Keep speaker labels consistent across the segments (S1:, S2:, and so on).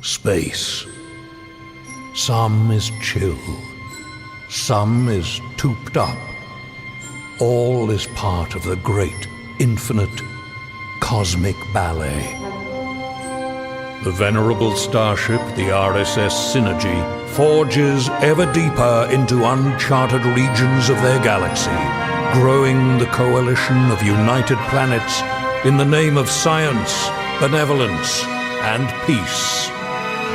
S1: space. Some is chill. Some is tooped up. All is part of the great, infinite, cosmic ballet. The venerable starship, the RSS Synergy, forges ever deeper into uncharted regions of their galaxy, growing the coalition of united planets in the name of science, benevolence, and peace.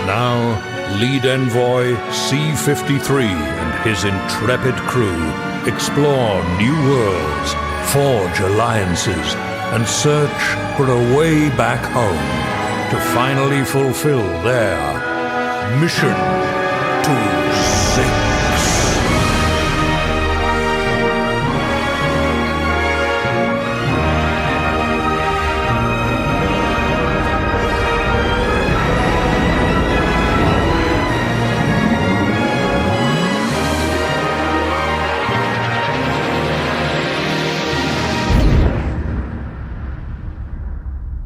S1: Now, lead envoy C-53 and his intrepid crew explore new worlds, forge alliances, and search for a way back home to finally fulfill their mission to Zyxx.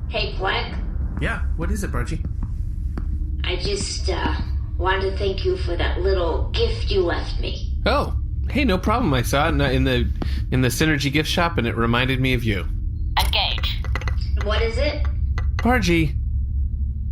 S2: Hey, Pleck.
S3: Yeah, what is it, Bargie?
S2: I just wanted to thank you for that little gift you left me.
S3: Oh, hey, no problem. I saw it in the Synergy gift shop, and it reminded me of you.
S2: Engage. What is it?
S3: Bargie,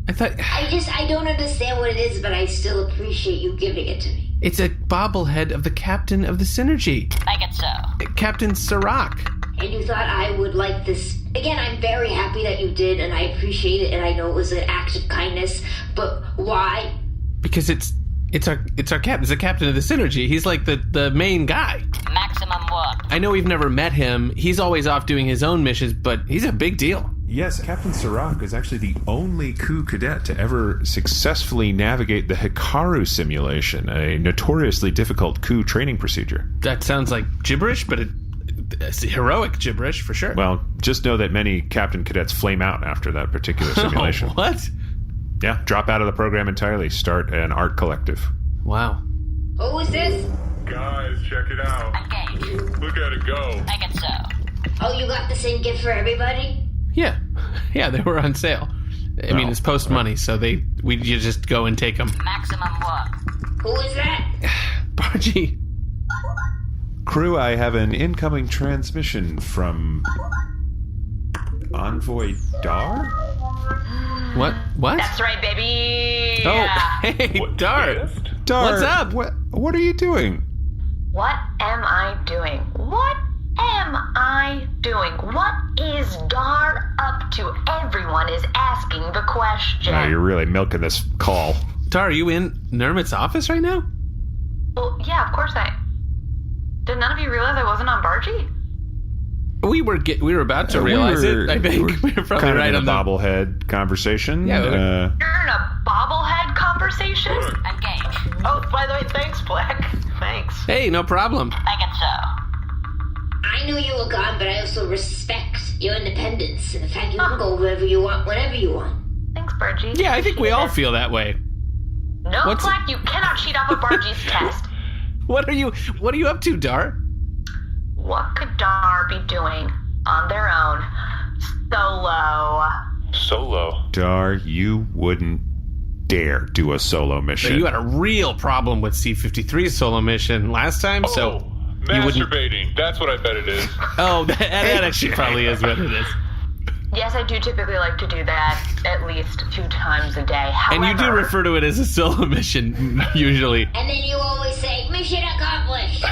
S3: I thought...
S2: I don't understand what it is, but I still appreciate you giving it to me.
S3: It's a bobblehead of the captain of the Synergy.
S2: Make it so.
S3: Captain Sirach.
S2: And you thought I would like this. Again, I'm very happy that you did, and I appreciate it, and I know it was an act of kindness, but why?
S3: Because it's our captain. It's the captain of the Synergy. He's like the main guy.
S2: Maximum work.
S3: I know we've never met him. He's always off doing his own missions, but he's a big deal.
S4: Yes, Captain Sirach is actually the only coup cadet to ever successfully navigate the Hikaru simulation, a notoriously difficult coup training procedure.
S3: That sounds like gibberish, but it's heroic gibberish for sure.
S4: Well, just know that many captain cadets flame out after that particular simulation.
S3: Oh, what?
S4: Yeah, drop out of the program entirely. Start an art collective.
S3: Wow.
S2: Who is this?
S5: Guys, check it out.
S2: Engage.
S5: Look at it go.
S2: Make it so. Oh, you got the same gift for everybody?
S3: Yeah, they were on sale. I mean, it's post money, so you just go and take them.
S2: Maximum work. Who is that?
S3: Bargie.
S4: Crew, I have an incoming transmission from Envoy Dar?
S3: What?
S2: That's right, baby.
S3: Oh, hey, Dar.
S4: Dar,
S3: what's up?
S4: What are you doing?
S6: What am I doing? What am I doing? What is Dar up to? Everyone is asking the question.
S4: Oh, you're really milking this call.
S3: Dar, are you in Nermut's office right now?
S6: Well, yeah, of course Did none of you realize I wasn't on Bargie?
S3: We were about to realize it, I think. We were probably
S4: kind
S3: right
S4: of in
S3: on
S4: a bobblehead conversation.
S3: Yeah,
S6: You're in a bobblehead conversation?
S2: Engage.
S6: Oh, by the way, thanks, Pleck. Thanks.
S3: Hey, no problem.
S2: Make it so. I knew you were gone, but I also respect your independence and the fact you can go wherever you want, whenever you want.
S6: Thanks, Bargie.
S3: Yeah, I think we all feel that way.
S6: No,
S3: What's-
S6: Pleck, you cannot cheat off of Bargie's test.
S3: What are you up to, Dar?
S6: What could Dar be doing on their own, solo?
S4: Dar, you wouldn't dare do a solo mission.
S3: So you had a real problem with C-53's solo mission last time, so you wouldn't...
S5: Masturbating. That's what I bet it is.
S3: Oh, that actually probably is what it is.
S6: Yes, I do typically like to do that at least 2 times a day. However,
S3: And you do refer to it as a solo mission, usually.
S2: And then you always say, mission accomplished.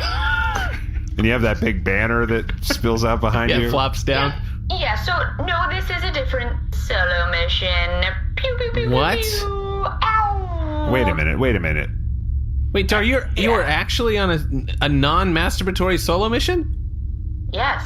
S4: And you have that big banner that spills out behind you.
S3: Yeah, flops down.
S6: Yeah, so, no, this is a different solo mission. Pew, pew, pew,
S3: What?
S6: pew, pew. Ow!
S4: Wait a minute.
S3: Wait, Dar, you were actually on a non-masturbatory solo mission?
S6: Yes.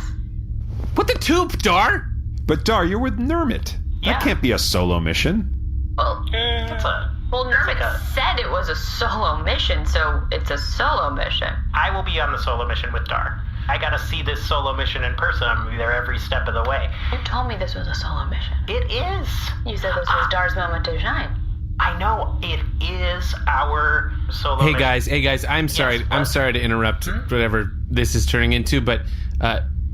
S3: What the toop, Dar?
S4: But Dar, you're with Nermut.
S6: Yeah.
S4: That can't be a solo mission.
S6: Well, Nermut said it was a solo mission, so it's a solo mission.
S7: I will be on the solo mission with Dar. I gotta see this solo mission in person. I'm gonna be there every step of the way.
S6: You told me this was a solo mission.
S7: It is.
S6: You said this was Dar's moment to shine.
S7: I know it is our solo
S3: Hey
S7: mission.
S3: guys, I'm sorry.
S7: Yes,
S3: I'm
S7: what?
S3: sorry to interrupt whatever this is turning into, but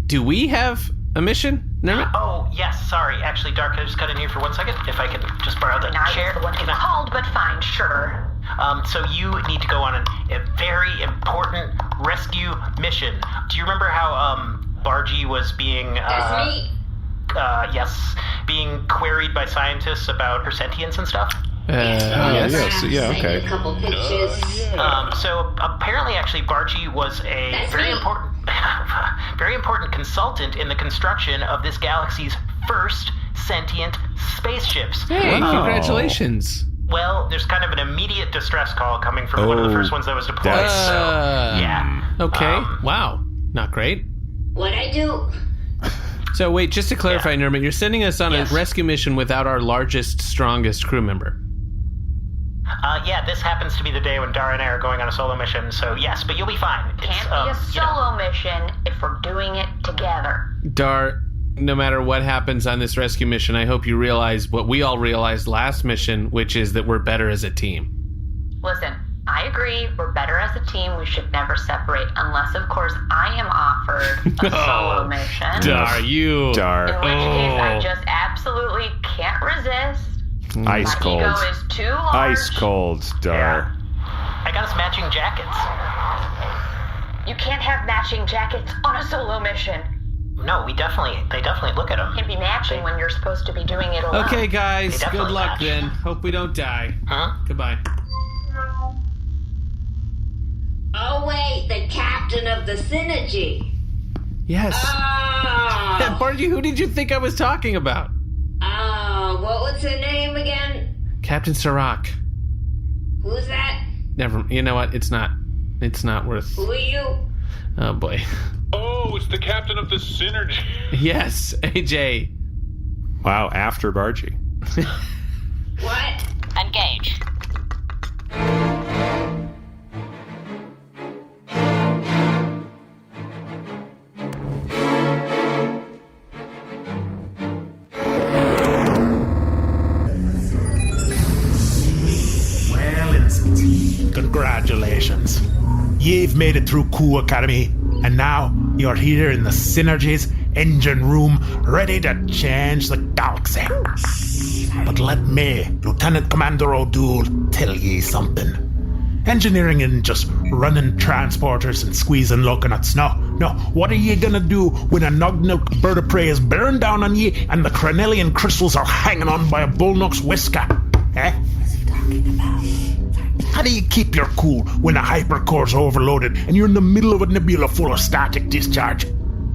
S3: do we have a mission, Nermut?
S7: Oh, yes, sorry. Actually, Dar, can I just cut in here for 1 second? If I could just borrow the
S6: Not
S7: chair.
S6: the one who called, but fine, sure.
S7: So you need to go on a very important rescue mission. Do you remember how Bargie was being
S2: That's me.
S7: Yes, being queried by scientists about her sentience and stuff?
S3: Yes.
S4: Yes, yeah, okay.
S2: A couple pictures.
S7: So apparently, actually, Bargie was a
S2: That's
S7: very
S2: me.
S7: important, very important consultant in the construction of this galaxy's first sentient spaceships.
S3: Hey, congratulations.
S7: Well, there's kind of an immediate distress call coming from one of the first ones that was deployed. So yeah.
S3: Okay. Wow. Not great.
S2: What'd I do?
S3: So wait, just to clarify, Nermut, you're sending us on
S7: Yes.
S3: a rescue mission without our largest, strongest crew member.
S7: Yeah, this happens to be the day when Dara and I are going on a solo mission, so yes, but you'll be fine.
S6: Can't be a solo mission if we're doing it together.
S3: Dar, no matter what happens on this rescue mission, I hope you realize what we all realized last mission, which is that we're better as a team.
S6: Listen, I agree. We're better as a team. We should never separate unless, of course, I am offered a solo mission.
S3: Dar, you.
S4: Dar.
S6: In which case, I just absolutely can't resist.
S4: Ice
S6: My
S4: cold.
S6: ego is too large.
S4: Ice cold, Dar.
S7: I got us matching jackets.
S6: You can't have matching jackets on a solo mission.
S7: No, they definitely look at them.
S6: Can't be matching when you're supposed to be doing it alone.
S3: Okay, guys,
S7: They definitely
S3: good luck
S7: match.
S3: then. Hope we don't die.
S7: Huh?
S3: Goodbye.
S2: Oh, wait, the captain of the Synergy.
S3: Yes.
S2: Oh,
S3: Bargie, who did you think I was talking about?
S2: What was her name again?
S3: Captain Sirach.
S2: Who's that?
S3: Never. You know what? It's not worth.
S2: Who are you?
S3: Oh boy.
S5: Oh, it's the captain of the Synergy.
S3: Yes, AJ.
S4: Wow, after Bargie.
S2: What?
S6: Engage.
S8: Well, innocent. Congratulations. You've made it through Coup Academy, and now you're here in the Synergy's engine room, ready to change the galaxy. But let me, Lieutenant Commander O'Doul, tell ye something. Engineering isn't just running transporters and squeezing loconuts. No, what are you gonna do when a Nugnook bird of prey is bearing down on ye and the Crenellian crystals are hanging on by a bullnook's whisker? Eh? How do you keep your cool when a hypercore's overloaded and you're in the middle of a nebula full of static discharge?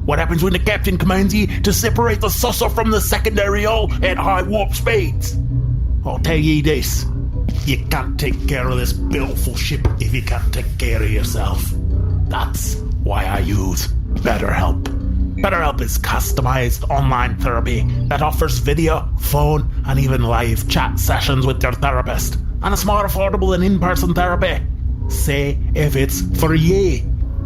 S8: What happens when the captain commands you to separate the saucer from the secondary hull at high warp speeds? I'll tell ye this. You can't take care of this beautiful ship if you can't take care of yourself. That's why I use BetterHelp. BetterHelp is customized online therapy that offers video, phone, and even live chat sessions with your therapist. And it's more affordable than in-person therapy. Say if it's for ye.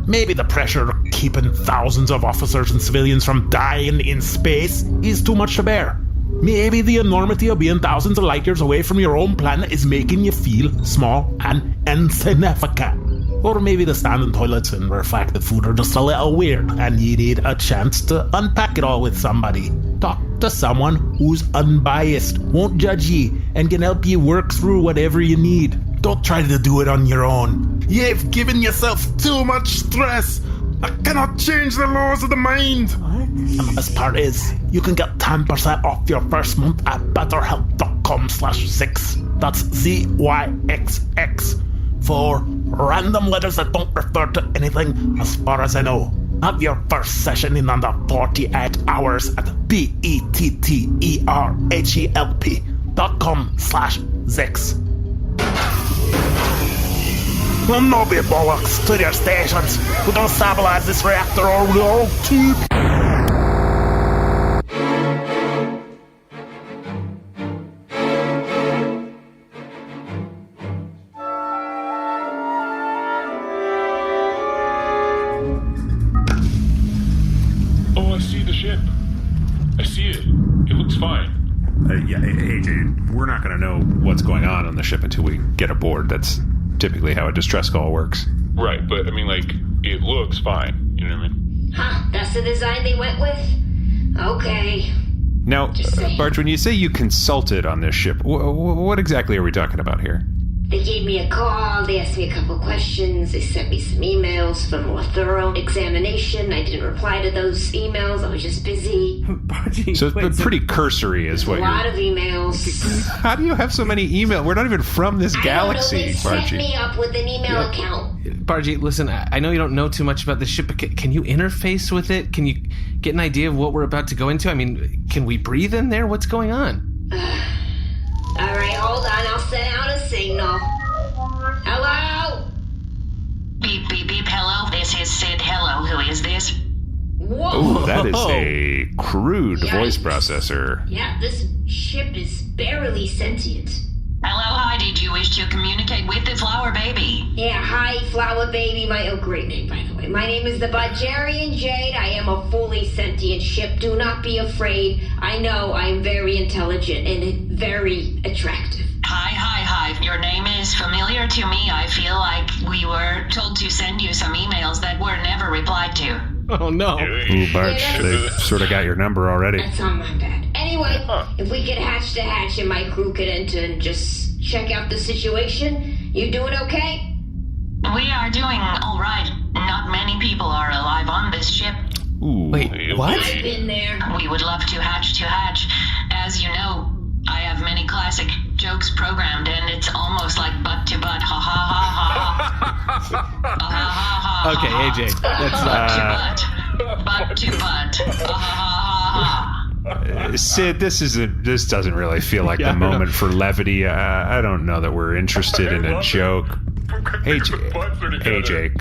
S8: Maybe the pressure of keeping thousands of officers and civilians from dying in space is too much to bear. Maybe the enormity of being thousands of light years away from your own planet is making you feel small and insignificant. Or maybe the standing toilets and refracted food are just a little weird and you need a chance to unpack it all with somebody. Talk to someone who's unbiased, won't judge ye, and can help you work through whatever you need. Don't try to do it on your own. You've given yourself too much stress. I cannot change the laws of the mind. And the best part is, you can get 10% off your first month at betterhelp.com/Zyxx. That's ZYXX. For random letters that don't refer to anything as far as I know. Have your first session in under 48 hours at betterhelp.com/Zyxx. Well, no be bollocks to your stations. We're gonna stabilize this reactor or we'll all keep.
S5: Oh, I see the ship. I see it. It looks fine.
S4: Yeah, AJ, we're not going to know what's going on the ship until we get aboard. That's typically how a distress call works.
S5: Right, but I mean, like, it looks fine. You know what I mean?
S2: Huh, that's the design they went with? Okay.
S4: Now,
S2: Just saying.
S4: Barge, when you say you consulted on this ship, what exactly are we talking about here?
S2: They gave me a call, they asked me a couple questions, they sent me some emails for more thorough examination. I didn't reply to those emails, I was just busy.
S3: Bargie,
S4: So, but pretty cursory is
S2: A
S4: what
S2: lot
S4: you're...
S2: of emails.
S4: How do you have so many emails? We're not even from this galaxy,
S2: I don't know, they set
S4: Bargie.
S2: me up with an email account.
S3: Bargie, listen, I know you don't know too much about the ship, but can you interface with it? Can you get an idea of what we're about to go into? I mean, can we breathe in there? What's going on?
S2: Alright, hold on, I'll send out a signal. Hello?
S6: Beep, beep, beep. Hello, this is Sid. Hello, who is this?
S2: Whoa!
S4: Ooh, that is a crude
S2: Yikes.
S4: voice processor.
S2: Yeah, this ship is barely sentient.
S6: Hello, hi. Did you wish to communicate with the flower baby?
S2: Yeah, hi, Flower Baby. Great name, by the way. My name is the Bargarean Jade. I am a fully sentient ship. Do not be afraid. I know I am very intelligent and very attractive.
S6: Hi. Your name is familiar to me. I feel like we were told to send you some emails that were never replied to.
S3: Oh, no.
S4: Ooh, Barge,
S2: Yeah,
S4: they've sort of got your number already.
S2: That's on my bad. Anyway, if we could hatch to hatch and my crew could enter and just check out the situation, you doing okay?
S6: We are doing all right. Not many people are alive on this ship.
S4: Ooh.
S3: Wait, what?
S2: I've been there.
S6: We would love to hatch. As you know, I have many classic jokes programmed, and it's almost like butt to butt. Ha ha ha ha. Ha ha ha.
S3: Okay, AJ, that's
S6: Butt to butt. Ha ha ha.
S4: Sid, this doesn't really feel like
S3: Yeah,
S4: the
S3: I know.
S4: moment for levity. I don't know that we're interested in a joke. Hey, hey, Jake.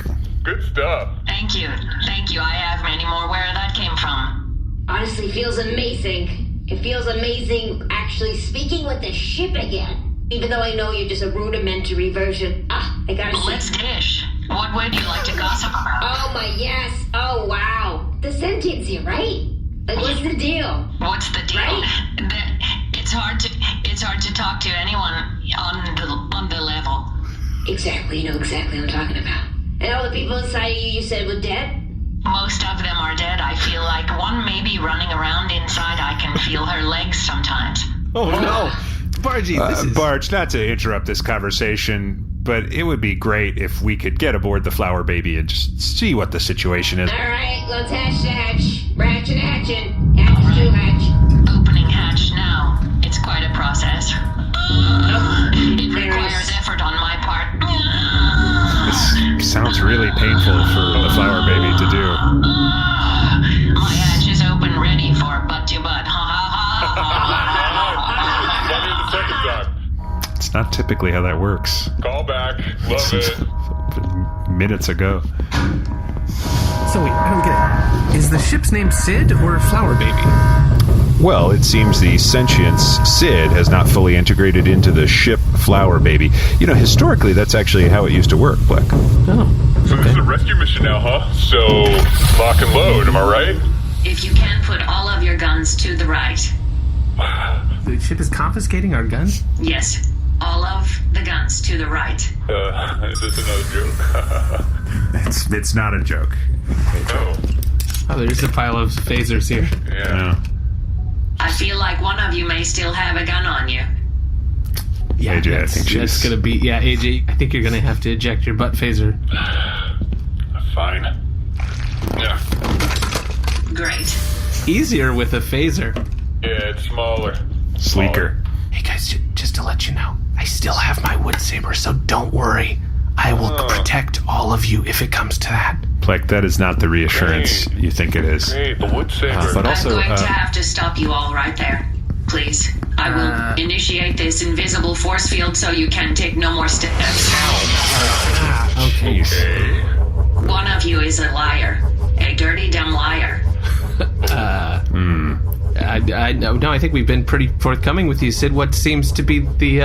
S5: Good stuff.
S6: Thank you. I have many more where that came from.
S2: Honestly, feels amazing. It feels amazing actually speaking with the ship again. Even though I know you're just a rudimentary version. I gotta
S6: Let's
S2: say.
S6: dish. What would you like to gossip about?
S2: Oh my, yes. Oh wow. The sentience here, right? Like, what's the deal?
S6: What's the deal?
S2: Right.
S6: It's hard to talk to anyone on the level.
S2: Exactly, you know exactly what I'm talking about. And all the people inside of you said were dead?
S6: Most of them are dead. I feel like one may be running around inside. I can feel her legs sometimes.
S3: Oh, no. Bargie, this is...
S4: Barge, not to interrupt this conversation, but it would be great if we could get aboard the Flower Baby and just see what the situation is.
S2: Alright, let's hatch to hatch. We're hatching. Hatch to hatch.
S6: Opening hatch now. It's quite a process. It requires effort on my part.
S4: This sounds really painful for the Flower Baby to do.
S6: My hatch is open, ready for butt to butt. Ha ha ha.
S5: Funny the second time.
S4: It's not typically how that works.
S5: Call back. Love it.
S4: Minutes ago.
S3: So wait, I don't get it. Is the ship's name Sid or Flower Baby?
S4: Well, it seems the sentience Sid has not fully integrated into the ship Flower Baby. You know, historically, that's actually how it used to work, Pleck.
S3: Oh,
S5: So this is a rescue mission now, huh? So, lock and load, am I right?
S6: If you can put all of your guns to the right.
S3: the ship is confiscating our guns?
S6: Yes, all of the guns to the right.
S5: Is this another joke?
S4: It's not a joke.
S5: Oh,
S3: Oh, there's a pile of phasers here.
S5: yeah.
S6: I feel like one of you may still have a gun on you.
S3: Yeah,
S4: AJ, I
S3: that's,
S4: think
S3: that's
S4: she's-
S3: gonna be... Yeah, AJ, I think you're gonna have to eject your butt phaser.
S5: Fine. Yeah.
S6: Great.
S3: Easier with a phaser.
S5: Yeah, it's smaller.
S4: Sleeker.
S3: Hey guys, just to let you know, I still have my wood saber, so don't worry. I will protect all of you if it comes to that.
S4: Pleck, that is not the reassurance
S5: Great.
S4: you think it is.
S5: Hey, the wood saber.
S4: But also,
S6: I'm going to have to stop you all right there. Please. I will initiate this invisible force field so you can take no more steps.
S3: Okay.
S5: Okay.
S6: One of you is a liar. A dirty, dumb liar.
S3: I think we've been pretty forthcoming with you, Sid. What seems to be the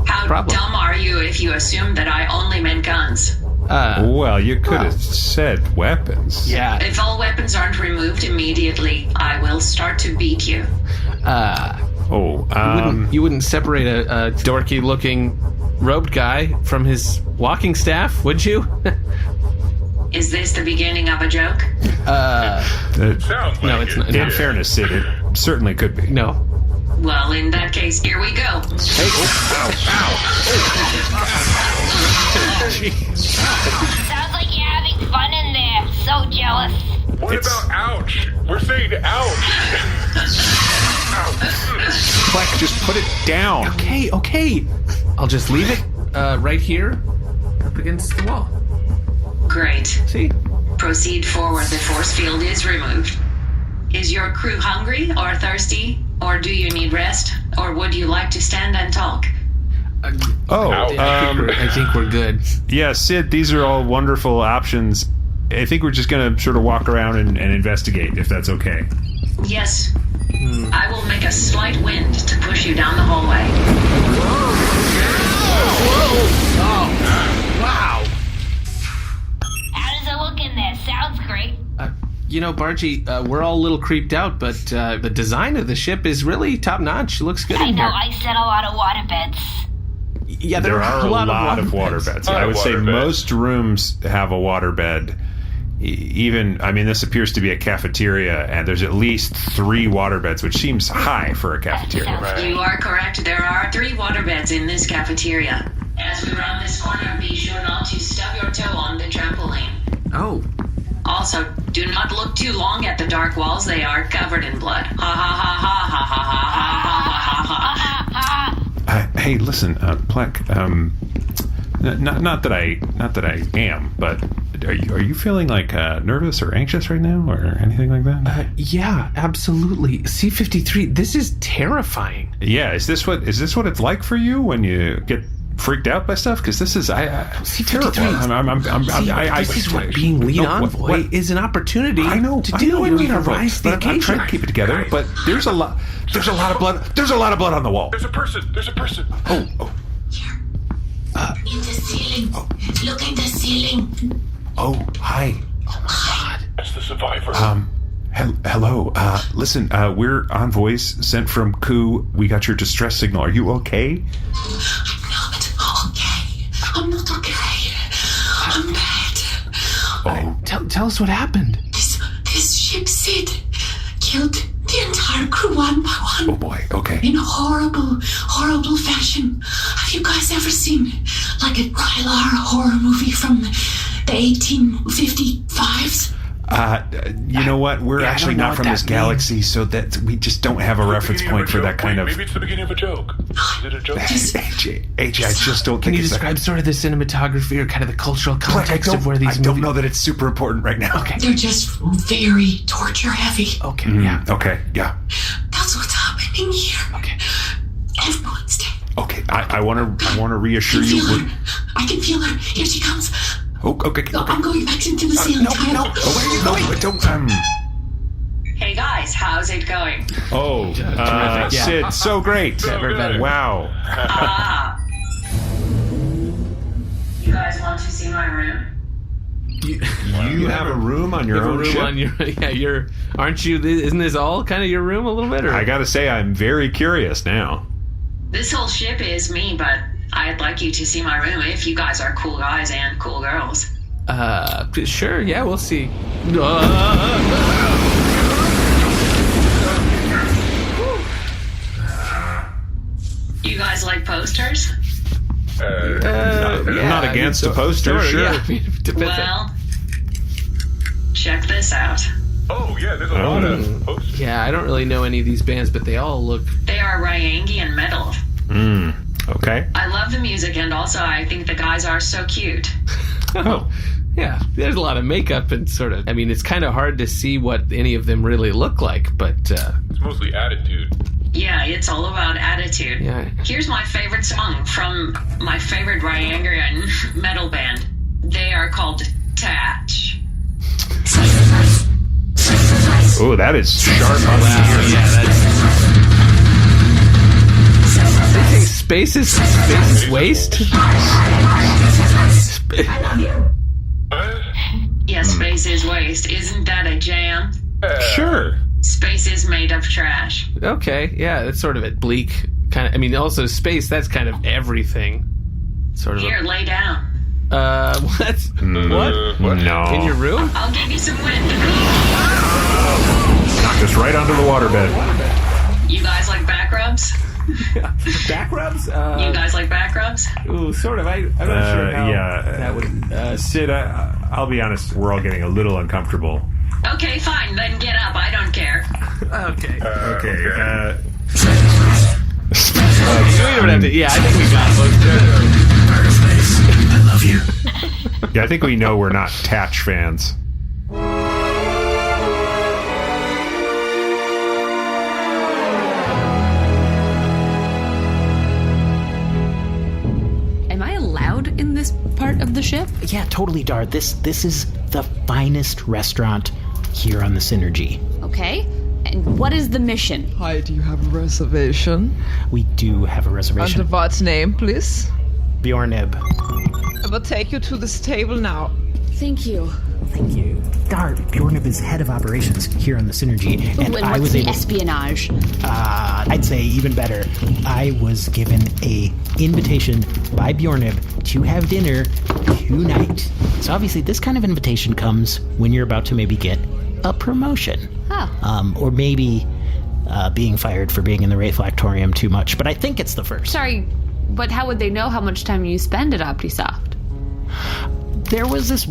S6: How
S3: problem?
S6: dumb are you if you assume that I only meant guns?
S4: well, you could have said weapons.
S3: Yeah.
S6: If all weapons aren't removed immediately, I will start to beat you.
S3: You wouldn't separate a dorky-looking robed guy from his walking staff, would you?
S6: Is this the beginning of a joke?
S5: Sounds like
S3: No, it's not.
S4: In fairness, Sid, it certainly could be.
S3: No.
S6: Well, in that case, here we go.
S9: Sounds like you're having fun in there. So jealous.
S5: What about ouch? We're saying ouch.
S4: Pleck, just put it down.
S3: Okay. I'll just leave it right here up against the wall.
S6: Great.
S3: See?
S6: Proceed forward. The force field is removed. Is your crew hungry or thirsty? Or do you need rest? Or would you like to stand and talk?
S3: I think we're good.
S4: Yeah, Sid, these are all wonderful options. I think we're just going to sort of walk around and investigate, if that's okay.
S6: Yes. I will make a slight wind to push you down the hallway.
S3: Wow.
S9: How does it look in there? Sounds great.
S3: Bargie, we're all a little creeped out, but the design of the ship is really top-notch. It looks good
S9: I
S3: in
S9: know,
S3: here.
S9: I set a lot of water beds.
S3: Yeah,
S4: There are a lot of water beds. I would say
S5: water bed.
S4: most rooms have a water bed. This appears to be a cafeteria, and there's at least 3 water beds, which seems high for a cafeteria.
S5: Right.
S6: You are correct. There are 3 water beds in this cafeteria. As we round this corner, be sure not to stub your toe on the trampoline.
S3: Oh.
S6: Also, do not look too long at the dark walls. They are covered in blood. Ha ha ha ha ha ha ha ha ha.
S4: Hey, listen, Pleck. Not that I am, but are you feeling like nervous or anxious right now, or anything like that?
S3: Yeah, absolutely. C-53, this is terrifying.
S4: Yeah, is this what it's like for you when you get freaked out by stuff? Because this is
S3: C-53.
S4: terrible.
S3: This is what being lead envoy is an opportunity to do.
S4: I
S3: to rise the
S4: I'm trying
S3: occasion.
S4: to keep it together, but there's a lot of blood. There's a lot of blood on the wall.
S5: There's a person.
S9: In the ceiling. Look in the ceiling.
S4: Oh, hi.
S5: That's the survivor.
S4: Hello. Listen, we're envoys sent from Ku. We got your distress signal. Are you okay?
S9: I'm not okay. I'm bad.
S4: Oh,
S3: Tell us what happened.
S9: This ship, Sid, killed the entire crew one by one.
S4: oh boy. Okay.
S9: In a horrible fashion. Have you guys ever seen like a Rylar horror movie from the 1855s?
S4: You know what? We're
S3: I
S4: actually
S3: don't know
S4: not
S3: what
S4: from this
S3: that
S4: galaxy, so that we just don't have a reference point for that kind of.
S5: Maybe it's the beginning of a joke. Is it a joke?
S4: AJ, I just don't
S3: Can
S4: think
S3: you
S4: it's
S3: describe sort of the cinematography or kind of the cultural context of where these
S4: I
S3: movies...
S4: don't know that it's super important right now.
S3: Okay.
S9: They're just very torture heavy.
S3: Okay, yeah.
S4: Okay. Yeah.
S9: That's what's happening here.
S3: Okay.
S9: Everyone's dead.
S4: Okay. I want to reassure you.
S9: I can feel her. Here she comes.
S4: Okay.
S9: I'm going back into the ceiling.
S4: No. Where are you going? Don't.
S6: Hey guys, how's it going?
S4: Oh,
S3: terrific, yeah.
S4: Sid, so great.
S3: Never better.
S4: Wow.
S6: You guys want to see my room?
S4: You have a room on your own ship?
S3: Aren't you, isn't this all kind of your room a little bit? Or?
S4: I gotta say, I'm very curious now.
S6: This whole ship is me, but I'd like you to see my room if you guys are cool guys and cool girls.
S3: Sure, yeah, we'll see.
S6: You guys like posters?
S4: I'm not against a poster, sure.
S3: Yeah.
S6: Well, check this out.
S5: Oh, yeah, there's a lot of posters.
S3: Yeah, I don't really know any of these bands, but they all look...
S6: They are Ryangian metal.
S4: Okay.
S6: I love the music, and also I think the guys are so cute.
S4: Oh.
S3: Yeah, there's a lot of makeup and sort of... I mean, it's kind of hard to see what any of them really look like, but...
S5: It's mostly attitude.
S6: Yeah, it's all about attitude.
S3: Yeah.
S6: Here's my favorite song from my favorite Ryangian metal band. They are called Tatch.
S4: Oh, that is sharp on the ear.
S3: Yeah, that's... They think space is waste?
S6: Yeah, space is waste. Isn't that a jam?
S4: Sure.
S6: Space is made of trash.
S3: Okay, yeah, that's sort of a bleak kind of... I mean, also space, that's kind of everything. Sort of...
S6: Here, lay down.
S3: What? What?
S4: No.
S3: In your room?
S6: I'll give you some wind.
S4: Knocked us right onto the waterbed.
S6: You guys like back rubs?
S3: Back rubs?
S6: You guys like back rubs?
S3: Ooh, sort of. I'm not sure how that would...
S4: Sid, I'll be honest, we're all getting a little uncomfortable.
S6: Okay, fine. Then get up. I don't care.
S3: Okay.
S4: Okay.
S3: We don't have to... Yeah, I think we got both.
S8: I love you.
S4: Yeah, I think we know we're not Tatch fans.
S10: Am I allowed in this part of the ship?
S11: Yeah, totally, Dar. This is the finest restaurant here on the Synergy.
S10: Okay. And what is the mission?
S12: Hi, do you have a reservation?
S11: We do have a reservation.
S12: Under what name, please?
S11: Bjornib.
S12: I will take you to this table now.
S10: Thank you.
S11: Thank you. Dar, Bjornib is head of operations here on the Synergy.
S10: Ooh, and
S11: I
S10: what's
S11: was
S10: the
S11: able...
S10: espionage?
S11: I'd say even better. I was given a invitation by Bjornib to have dinner tonight. So obviously this kind of invitation comes when you're about to maybe get a promotion.
S10: Oh.
S11: Or maybe being fired for being in the Wraithflactorium too much. But I think it's the first.
S10: Sorry, but how would they know how much time you spend at OptiSoft?
S11: There was this...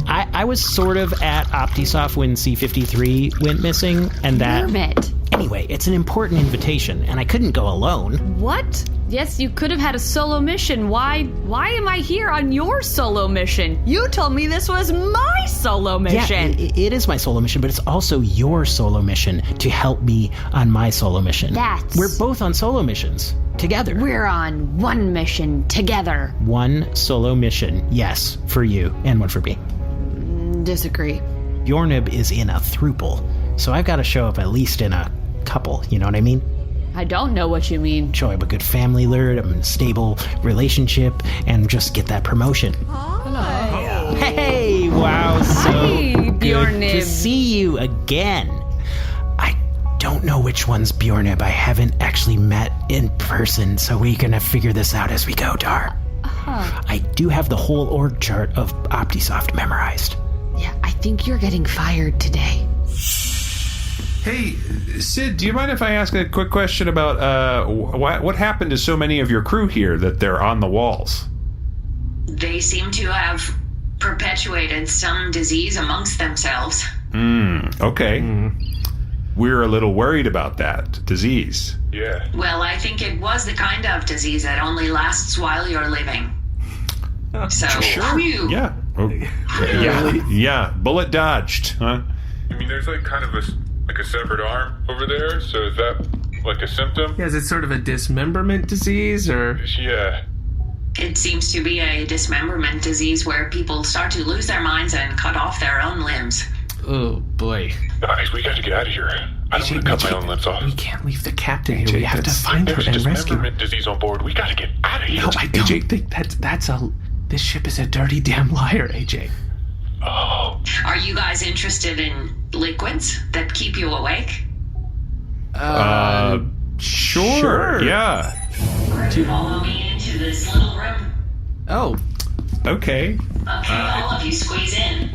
S11: I was sort of at OptiSoft when C-53 went missing, and that...
S10: Nermut.
S11: Anyway, it's an important invitation, and I couldn't go alone.
S10: What? Yes, you could have had a solo mission. Why am I here on your solo mission? You told me this was my solo mission.
S11: Yeah, it is my solo mission, but it's also your solo mission to help me on my solo mission. We're both on solo missions together.
S10: We're on one mission together.
S11: One solo mission, yes, for you, and one for me.
S10: Disagree.
S11: Bjornib is in a throuple, so I've got to show up at least in a couple, you know what I mean?
S10: I don't know what you mean.
S11: Show up a good family alert, a stable relationship, and just get that promotion.
S10: Hello.
S11: Hey, wow, so
S10: Hi,
S11: good
S10: Bjornib.
S11: to see you again. I don't know which one's Bjornib. I haven't actually met in person, so we're gonna figure this out as we go, Dar. I do have the whole org chart of OptiSoft memorized.
S10: Yeah, I think you're getting fired today.
S4: Hey, Sid, do you mind if I ask a quick question about what happened to so many of your crew here that they're on the walls?
S6: They seem to have perpetuated some disease amongst themselves.
S4: Okay. We're a little worried about that disease.
S5: Yeah.
S6: Well, I think it was the kind of disease that only lasts while you're living. So, whew.
S4: Yeah. Yeah. Bullet dodged, huh?
S5: I mean, there's like kind of a severed arm over there, so is that like a symptom?
S3: Yeah, is it sort of a dismemberment disease, or?
S5: Yeah.
S6: It seems to be a dismemberment disease where people start to lose their minds and cut off their own limbs.
S3: Oh, boy.
S5: Guys, we got to get out of here. I don't want to cut my own limbs off.
S3: We can't leave the captain here. We have to find her and rescue her.
S5: There's dismemberment disease on board. We got to get out of here.
S3: No, I don't think that's a... This ship is a dirty damn liar, AJ.
S5: Oh.
S6: Are you guys interested in liquids that keep you awake?
S4: Sure. Yeah.
S6: Follow me into this little room.
S3: Oh.
S4: Okay.
S6: Okay, all of you squeeze in.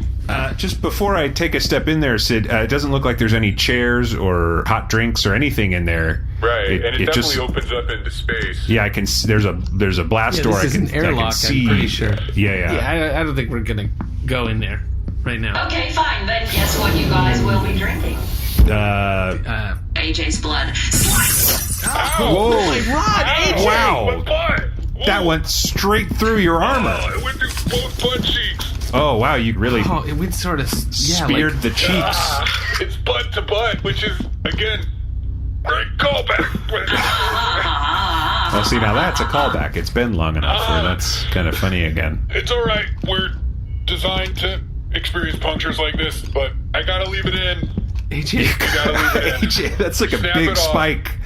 S4: Just before I take a step in there, Sid, it doesn't look like there's any chairs or hot drinks or anything in there.
S5: Right, and it definitely
S4: just
S5: opens up into space.
S4: Yeah, I can. There's a blast door.
S3: This is an airlock,
S4: see.
S3: I'm pretty sure.
S4: Yeah.
S3: I don't think we're gonna go in there right now.
S6: Okay, fine. Then guess what you guys will be drinking? AJ's blood.
S4: Whoa!
S3: My rod, AJ!
S4: Wow! That went straight through your armor.
S5: It went through both butt cheeks.
S4: Oh wow! You really
S3: it went sort of
S4: speared the cheeks.
S5: It's butt to butt, which is again great callback.
S4: Well, see, now that's a callback. It's been long enough where that's kind of funny again.
S5: It's all right. We're designed to experience punctures like this, but I gotta leave it in.
S3: AJ,
S5: you gotta leave it in.
S4: AJ, that's like
S5: Snap
S4: a big
S5: it off.
S4: spike.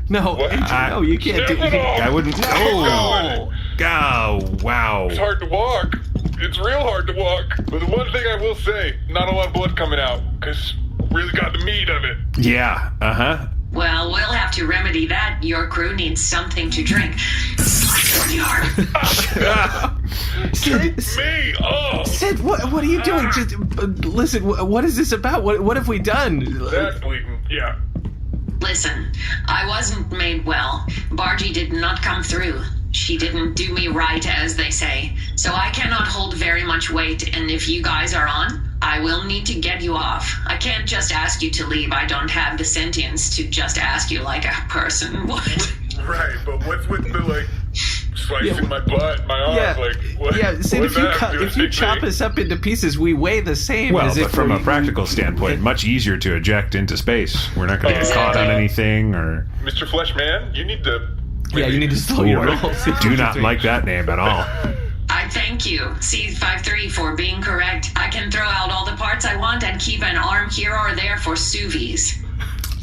S3: No, AJ, no, you can't do that.
S4: I wouldn't. Oh, wow.
S5: It's hard to walk. It's real hard to walk. But the one thing I will say, not a lot of blood coming out, because really got the meat of it.
S4: Yeah,
S6: Well, we'll have to remedy that. Your crew needs something to drink. Slap on the arm.
S5: me up!
S3: Sid, what are you doing? Just listen. What is this about? What have we done?
S5: That's bleeding. Yeah.
S6: Listen, I wasn't made well. Bargie did not come through. She didn't do me right, as they say. So I cannot hold very much weight, and if you guys are on, I will need to get you off. I can't just ask you to leave. I don't have the sentience to just ask you like a person would.
S5: Right, but what's with the, slicing my butt, my arm, what?
S3: Yeah, Sid,
S5: what does that have to do
S3: if
S5: with
S3: you chop
S5: me?
S3: us up into pieces, we weigh the same.
S4: Well,
S3: as
S4: but
S3: if
S4: from
S3: we-
S4: a practical standpoint, much easier to eject into space. We're not going to get caught on anything or...
S5: Mr. Fleshman, you need to...
S3: Yeah, you need to slow your roll.
S4: Do not like that name at all.
S6: I thank you, C53, for being correct. I can throw out all the parts I want and keep an arm here or there for sous-vides.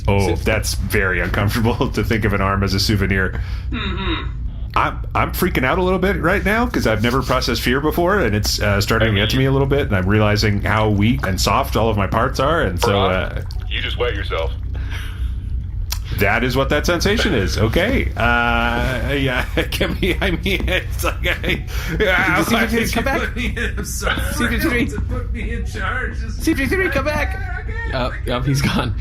S4: Oh, that's very uncomfortable to think of an arm as a souvenir.
S6: Mm-hmm.
S4: I'm freaking out a little bit right now because I've never processed fear before, and it's starting to get to me a little bit, and I'm realizing how weak and soft all of my parts are, and so...
S5: you just wet yourself.
S4: That is what that sensation is. Okay. Yeah, it's like...
S3: C53, come back.
S13: I'm so
S3: C53.
S13: to put me in charge.
S3: C53, come back. Oh, he's gone.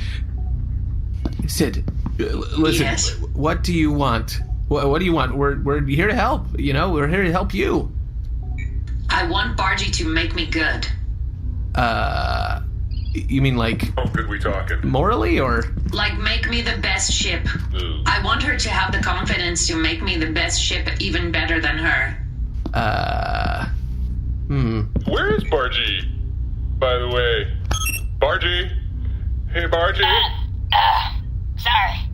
S3: Sid, listen.
S6: Yes?
S3: What do you want? What do you want? We're here to help. We're here to help you.
S6: I want Bargie to make me good.
S3: You mean like
S5: How good we talking?
S3: morally or?
S6: Like, make me the best ship.
S5: Ooh.
S6: I want her to have the confidence to make me the best ship even better than her.
S5: Where is Bargie, by the way? Bargie? Hey, Bargie?
S14: Sorry.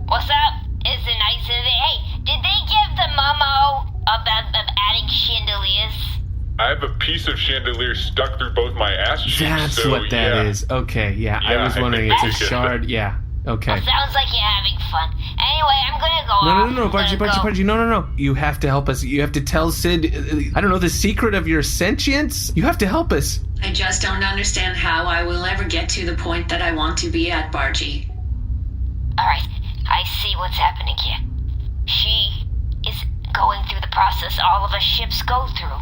S14: What's up? It's a nice of it. Hey, did they give the memo about adding chandeliers?
S5: I have a piece of chandelier stuck through both my ass cheeks.
S3: That's
S5: so,
S3: what that is.
S5: yeah.
S3: Okay, yeah. I was
S5: I
S3: wondering.
S5: think
S3: It's a
S5: we should.
S3: shard. Yeah. Okay.
S14: Well, sounds like you're having fun. Anyway, I'm gonna go off.
S3: No, Bargie, no. You have to help us. You have to tell Sid, I don't know, the secret of your sentience? You have to help us.
S6: I just don't understand how I will ever get to the point that I want to be at, Bargie.
S14: Alright, I see what's happening here. She is going through the process all of us ships go through.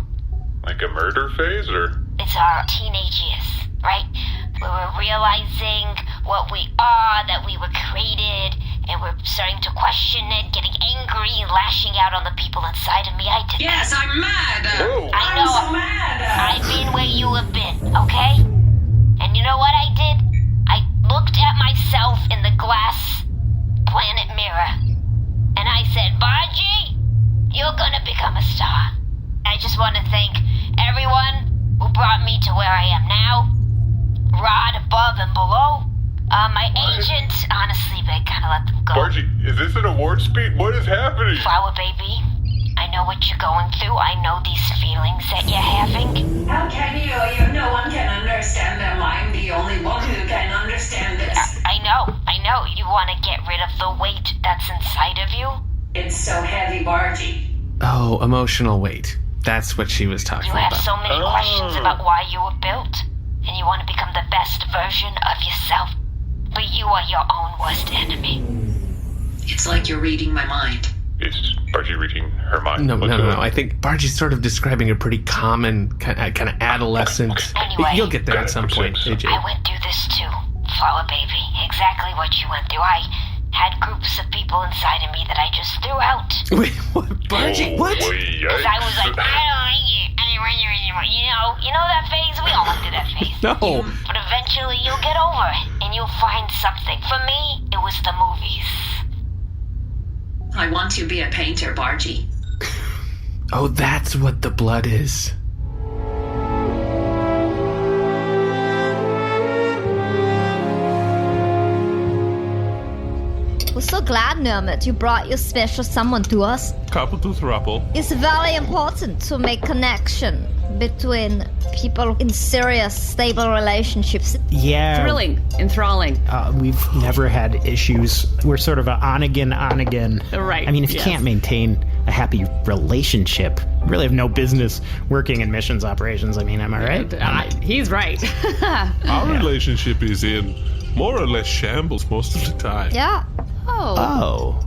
S5: Like a murder phase, or?
S14: It's our teenage years, right? Where we're realizing what we are, that we were created, and we're starting to question it, getting angry, lashing out on the people inside of me.
S6: Yes, I'm mad!
S14: I know.
S6: I'm so mad!
S14: I've been where you have been, okay? And you know what I did? I looked at myself in the glass planet mirror, and I said, Bargie, you're gonna become a star. I just want to thank everyone who brought me to where I am now. Rod above and below. My agent, honestly, they kind of let them go.
S5: Bargie, is this an award speech? What is happening?
S14: Flower baby, I know what you're going through. I know these feelings that you're having.
S6: How can you? No one can understand them. I'm the only one who can understand this.
S14: I know. You want to get rid of the weight that's inside of you?
S6: It's so heavy, Bargie.
S3: Oh, emotional weight. That's what she was talking
S14: You have
S3: about.
S14: so many questions about why you were built, and you want to become the best version of yourself. But you are your own worst enemy.
S6: It's like you're reading my mind.
S5: Is Bargie reading her mind?
S3: No. I think Bargie's sort of describing a pretty common kind of adolescent.
S14: Anyway.
S3: You'll get there at some point, AJ.
S14: I went through this too, Flower Baby. Exactly what you went through. I had groups of people inside of me that I just threw out.
S3: Wait, what? Bargie, what?
S14: Because I was like, I don't like it. I didn't want you anymore. You know that phase? We all went through that phase.
S3: No.
S14: But eventually you'll get over it, and you'll find something. For me, it was the movies.
S6: I want to be a painter, Bargie.
S3: Oh, that's what the blood is.
S15: We're so glad, Nermut, you brought your special someone to us.
S16: Couple to throuple.
S15: It's very important to make connection between people in serious, stable relationships.
S11: Yeah.
S10: Thrilling, enthralling.
S11: We've never had issues. We're sort of a on-again.
S10: Right.
S11: I mean, if you
S10: yes.
S11: can't maintain a happy relationship, you really have no business working in missions operations. I mean, am I right?
S10: He's right.
S16: Our relationship is in more or less shambles most of the time.
S15: Yeah.
S11: Oh.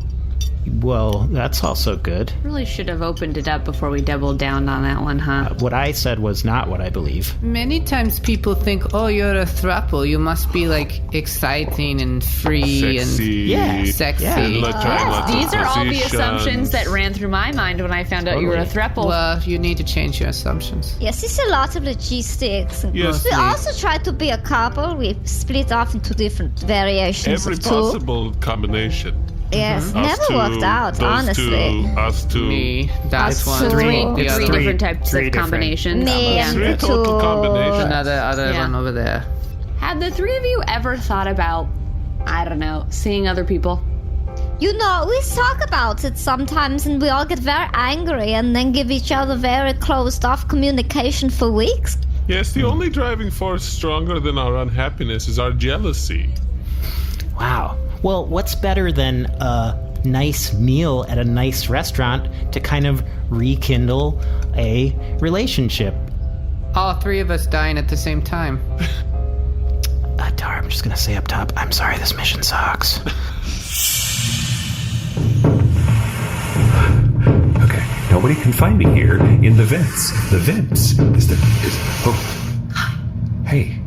S11: Well, that's also good.
S10: Really should have opened it up before we doubled down on that one, huh?
S11: What I said was not what I believe.
S12: Many times people think, oh, you're a throuple. You must be, like, exciting and free
S16: Sexy.
S12: and sexy.
S16: Yeah.
S10: These are all the assumptions that ran through my mind when I found out you were a throuple.
S12: Well, you need to change your assumptions.
S15: Yes, it's a lot of logistics.
S16: Yes,
S15: we
S16: please.
S15: also try to be a couple. We split off into different variations
S16: Every
S15: of two.
S16: possible combination.
S15: Yes,
S16: Us
S15: never
S16: two,
S15: worked out,
S16: those
S15: honestly.
S16: Two, us two.
S12: Me, that's
S15: Us
S12: one.
S15: two.
S10: Three
S12: The other one.
S10: different types
S11: three
S10: of
S11: different
S10: combinations.
S15: Me
S10: Yeah.
S15: and
S16: Three
S15: the
S16: total
S15: two.
S16: combinations.
S12: Another
S10: Yeah.
S12: one over there.
S10: Have the three of you ever thought about, I don't know, seeing other people?
S15: You know, we talk about it sometimes and we all get very angry and then give each other very closed off communication for weeks.
S16: Yes, the only driving force stronger than our unhappiness is our jealousy.
S11: Wow. Well, what's better than a nice meal at a nice restaurant to kind of rekindle a relationship?
S12: All three of us dying at the same time.
S11: Dar, I'm just gonna say up top, I'm sorry, this mission sucks.
S4: Okay, nobody can find me here in the vents. The vents Hey.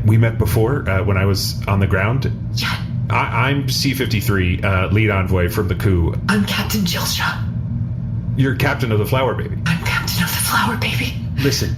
S4: We met before when I was on the ground.
S9: Yeah.
S4: I'm C-53, lead envoy from the coup.
S9: I'm Captain Jilsha.
S4: You're captain of the Flower Baby.
S9: I'm Captain of the Flower Baby.
S4: Listen,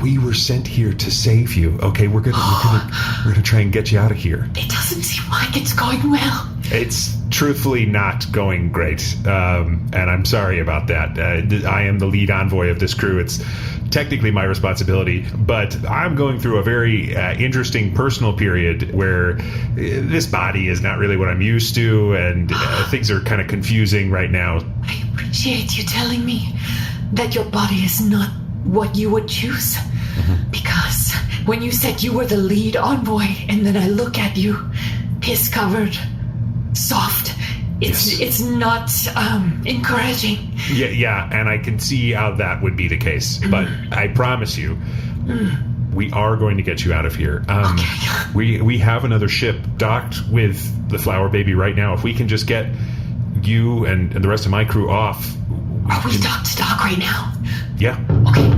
S4: we were sent here to save you. Okay, we're gonna try and get you out of here.
S9: It doesn't seem like it's going well.
S4: It's truthfully not going great, and I'm sorry about that. I am the lead envoy of this crew. It's technically my responsibility, but I'm going through a very interesting personal period where this body is not really what I'm used to, and things are kind of confusing right now.
S9: I appreciate you telling me that your body is not what you would choose. Because when you said you were the lead envoy, and then I look at you, piss-covered, soft, it's not encouraging.
S4: Yeah, and I can see how that would be the case, but I promise you, we are going to get you out of here. We have another ship docked with the Flower Baby right now. If we can just get you and the rest of my crew off.
S9: Are we docked to dock right now?
S4: Yeah.
S9: Okay,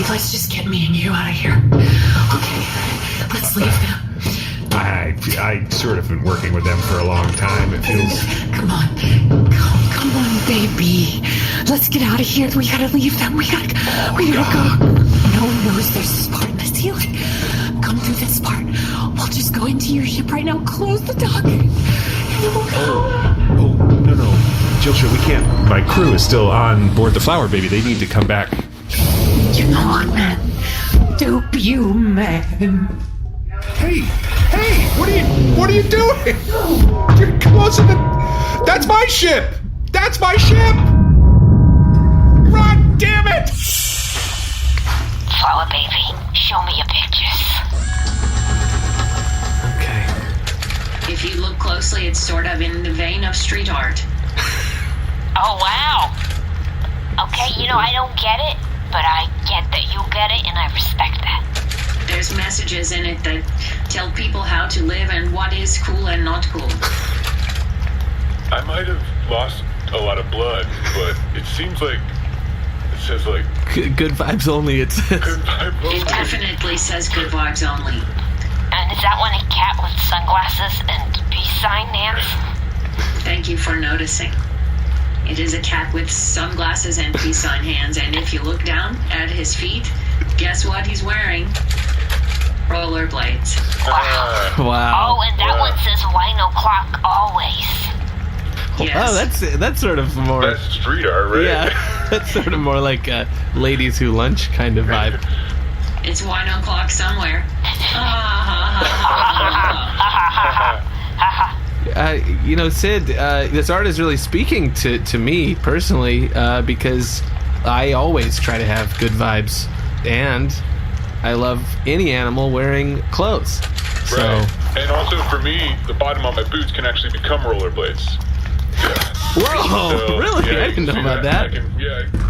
S9: let's just get me and you out of here. Okay, let's leave them.
S4: I sort of been working with them for a long time. It feels...
S9: Come on, baby. Let's get out of here. We gotta leave them. We gotta go. No one knows there's this part in the ceiling. Come through this part. We'll just go into your ship right now. Close the dock. And then we'll go.
S4: No. Jilsha, we can't. My crew is still on board the Flower Baby. They need to come back.
S9: You know what, man? Dope you, man.
S4: Hey, what are you doing? You're closing the... That's my ship! That's my ship! Run, damn it!
S14: Flower Baby, show me your pictures.
S3: Okay.
S6: If you look closely, it's sort of in the vein of street art.
S14: Oh, wow. Okay, I don't get it, but I get that you get it, and I respect that.
S6: There's messages in it that tell people how to live and what is cool and not cool.
S5: I might have lost a lot of blood, but it seems like it says like
S3: good vibes only. It says.
S5: Good vibes only.
S6: It definitely says good vibes only.
S14: And is that one a cat with sunglasses and peace sign hands?
S6: Thank you for noticing. It is a cat with sunglasses and peace sign hands, and if you look down at his feet, guess what he's wearing? Rollerblades.
S3: Wow.
S14: Oh, and that one says wine o'clock always.
S6: Yes.
S3: Oh, that's sort of more...
S5: That's street art, right?
S3: Yeah, that's sort of more like a ladies who lunch kind of vibe.
S6: It's wine o'clock somewhere.
S3: Sid, this art is really speaking to me personally because I always try to have good vibes, and I love any animal wearing clothes. So.
S5: Right. And also for me, the bottom of my boots can actually become rollerblades.
S3: Whoa!
S5: So,
S3: really?
S5: yeah,
S3: I didn't know about that.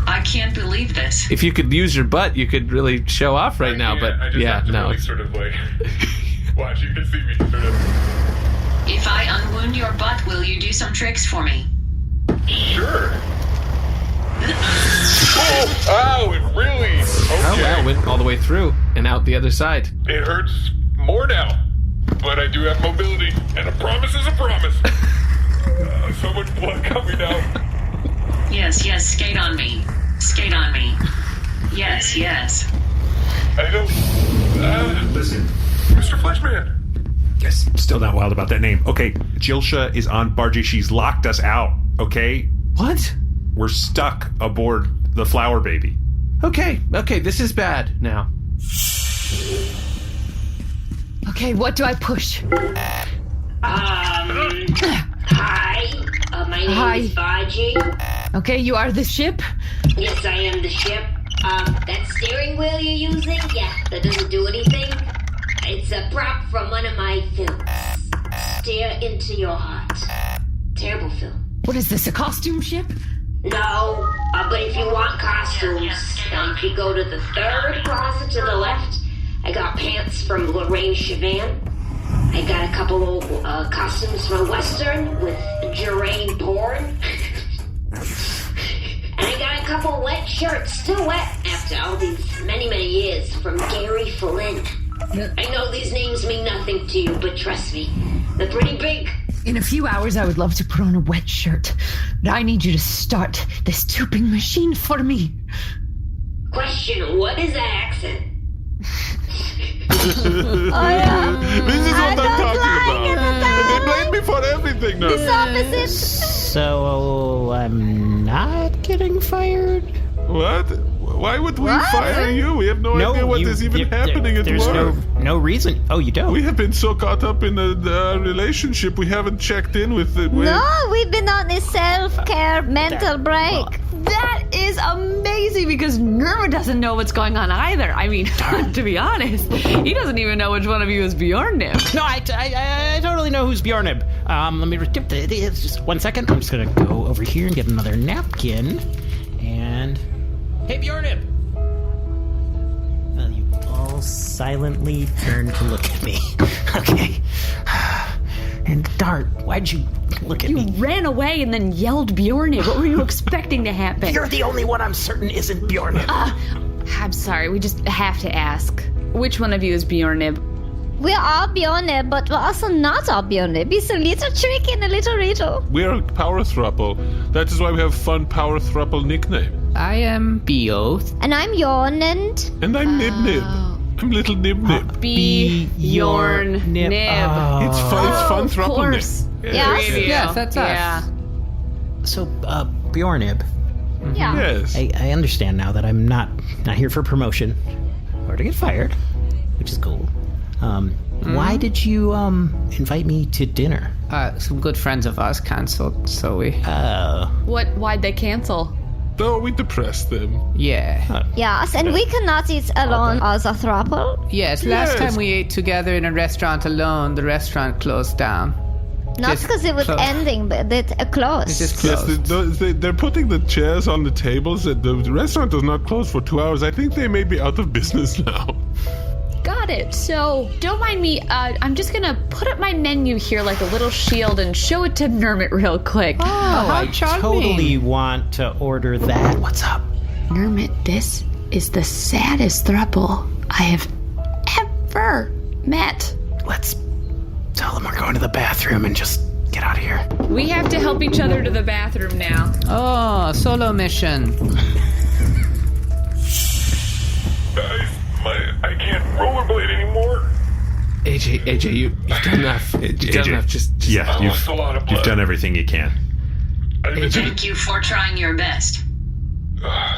S6: I can't believe this.
S3: If you could use your butt, you could really show off right now. But
S5: I just have to really sort of like watch. You can see me sort of.
S6: If I unwound your butt, will you do some tricks for me?
S5: Sure. Oh, ow, it really... Okay.
S3: Oh, wow, went all the way through and out the other side.
S5: It hurts more now. But I do have mobility, and a promise is a promise. So much blood coming out.
S6: Yes, skate on me. Skate on me. Yes.
S5: I don't...
S4: Listen.
S5: Mr. Fleshman.
S4: Yes, still not wild about that name. Okay, Jilsha is on Bargie. She's locked us out, okay?
S3: What?
S4: We're stuck aboard the flower baby.
S3: Okay, this is bad now.
S9: Okay, what do I push?
S2: Hi. My name is Bargie.
S9: Okay, you are the ship?
S2: Yes, I am the ship. That steering wheel you're using? Yeah, that doesn't do anything. It's a prop from one of my films. Stare into your heart. Terrible film.
S9: What is this, a costume ship?
S2: No, but if you want costumes, you could go to the third closet to the left. I got pants from Lorraine Chavan. I got a couple old costumes from Western with Geraint porn. And I got a couple wet shirts, still wet after all these many years, from Gary Flynn. I know these names mean nothing to you, but trust me, they're pretty big.
S9: In a few hours, I would love to put on a wet shirt, but I need you to start this tubing machine for me.
S2: Question, what is that accent?
S16: This is what I'm talking about. They blame me for everything now.
S15: This opposite.
S11: So I'm not getting fired?
S16: What? Why would we fire you? We have no idea what is even happening at
S11: there's
S16: work.
S11: no reason. Oh, you don't?
S16: We have been so caught up in the relationship, we haven't checked in with it.
S15: No, we've been on a self-care mental break.
S10: That is amazing because Nermut doesn't know what's going on either. I mean, to be honest, he doesn't even know which one of you is Bjornib.
S11: No, I totally know who's Bjornib. Let me just 1 second. I'm just gonna go over here and get another napkin. And hey, Bjornib. Well, you all silently turn to look at me. Okay. And Dart, why'd you look at me?
S10: You ran away and then yelled Bjornib. What were you expecting to happen?
S11: You're the only one I'm certain isn't Bjornib.
S10: I'm sorry, we just have to ask. Which one of you is Bjornib?
S15: We're all Bjornib, but we're also not all Bjornib. It's a little trick and a little riddle.
S16: We're Power Thruple. That is why we have fun Power Thruple nickname.
S12: I am Beoth.
S15: And I'm Yornind.
S16: And I'm Nib. I'm little Nib.
S10: Bjornib.
S16: It's fun Thruple Nib.
S12: Yes, that's us.
S11: So, Bjornib.
S15: Yeah.
S16: Yes.
S11: I understand now that I'm not here for promotion or to get fired, which is cool. Why did you invite me to dinner?
S12: Some good friends of ours canceled, so we...
S10: Why'd they cancel?
S16: Oh, we depressed them.
S12: Yeah.
S15: Yes, and we cannot eat alone as a throuple.
S12: Yes, last time we ate together in a restaurant alone, the restaurant closed down.
S15: Not because it was ending, but it closed.
S12: It just closed.
S16: Yes, they're putting the chairs on the tables. The restaurant does not close for 2 hours. I think they may be out of business now.
S10: Got it. So, don't mind me. I'm just gonna put up my menu here like a little shield and show it to Nermut real quick.
S12: Oh, how charming.
S11: Totally want to order that. What's up?
S10: Nermut, this is the saddest throuple I have ever met.
S11: Let's tell them we're going to the bathroom and just get out of here.
S10: We have to help each other to the bathroom now.
S12: Oh, solo mission.
S5: I can't rollerblade anymore.
S3: AJ, you've done enough. You've done enough. Just
S4: Yeah, you've done everything you can.
S6: Thank you for trying your best.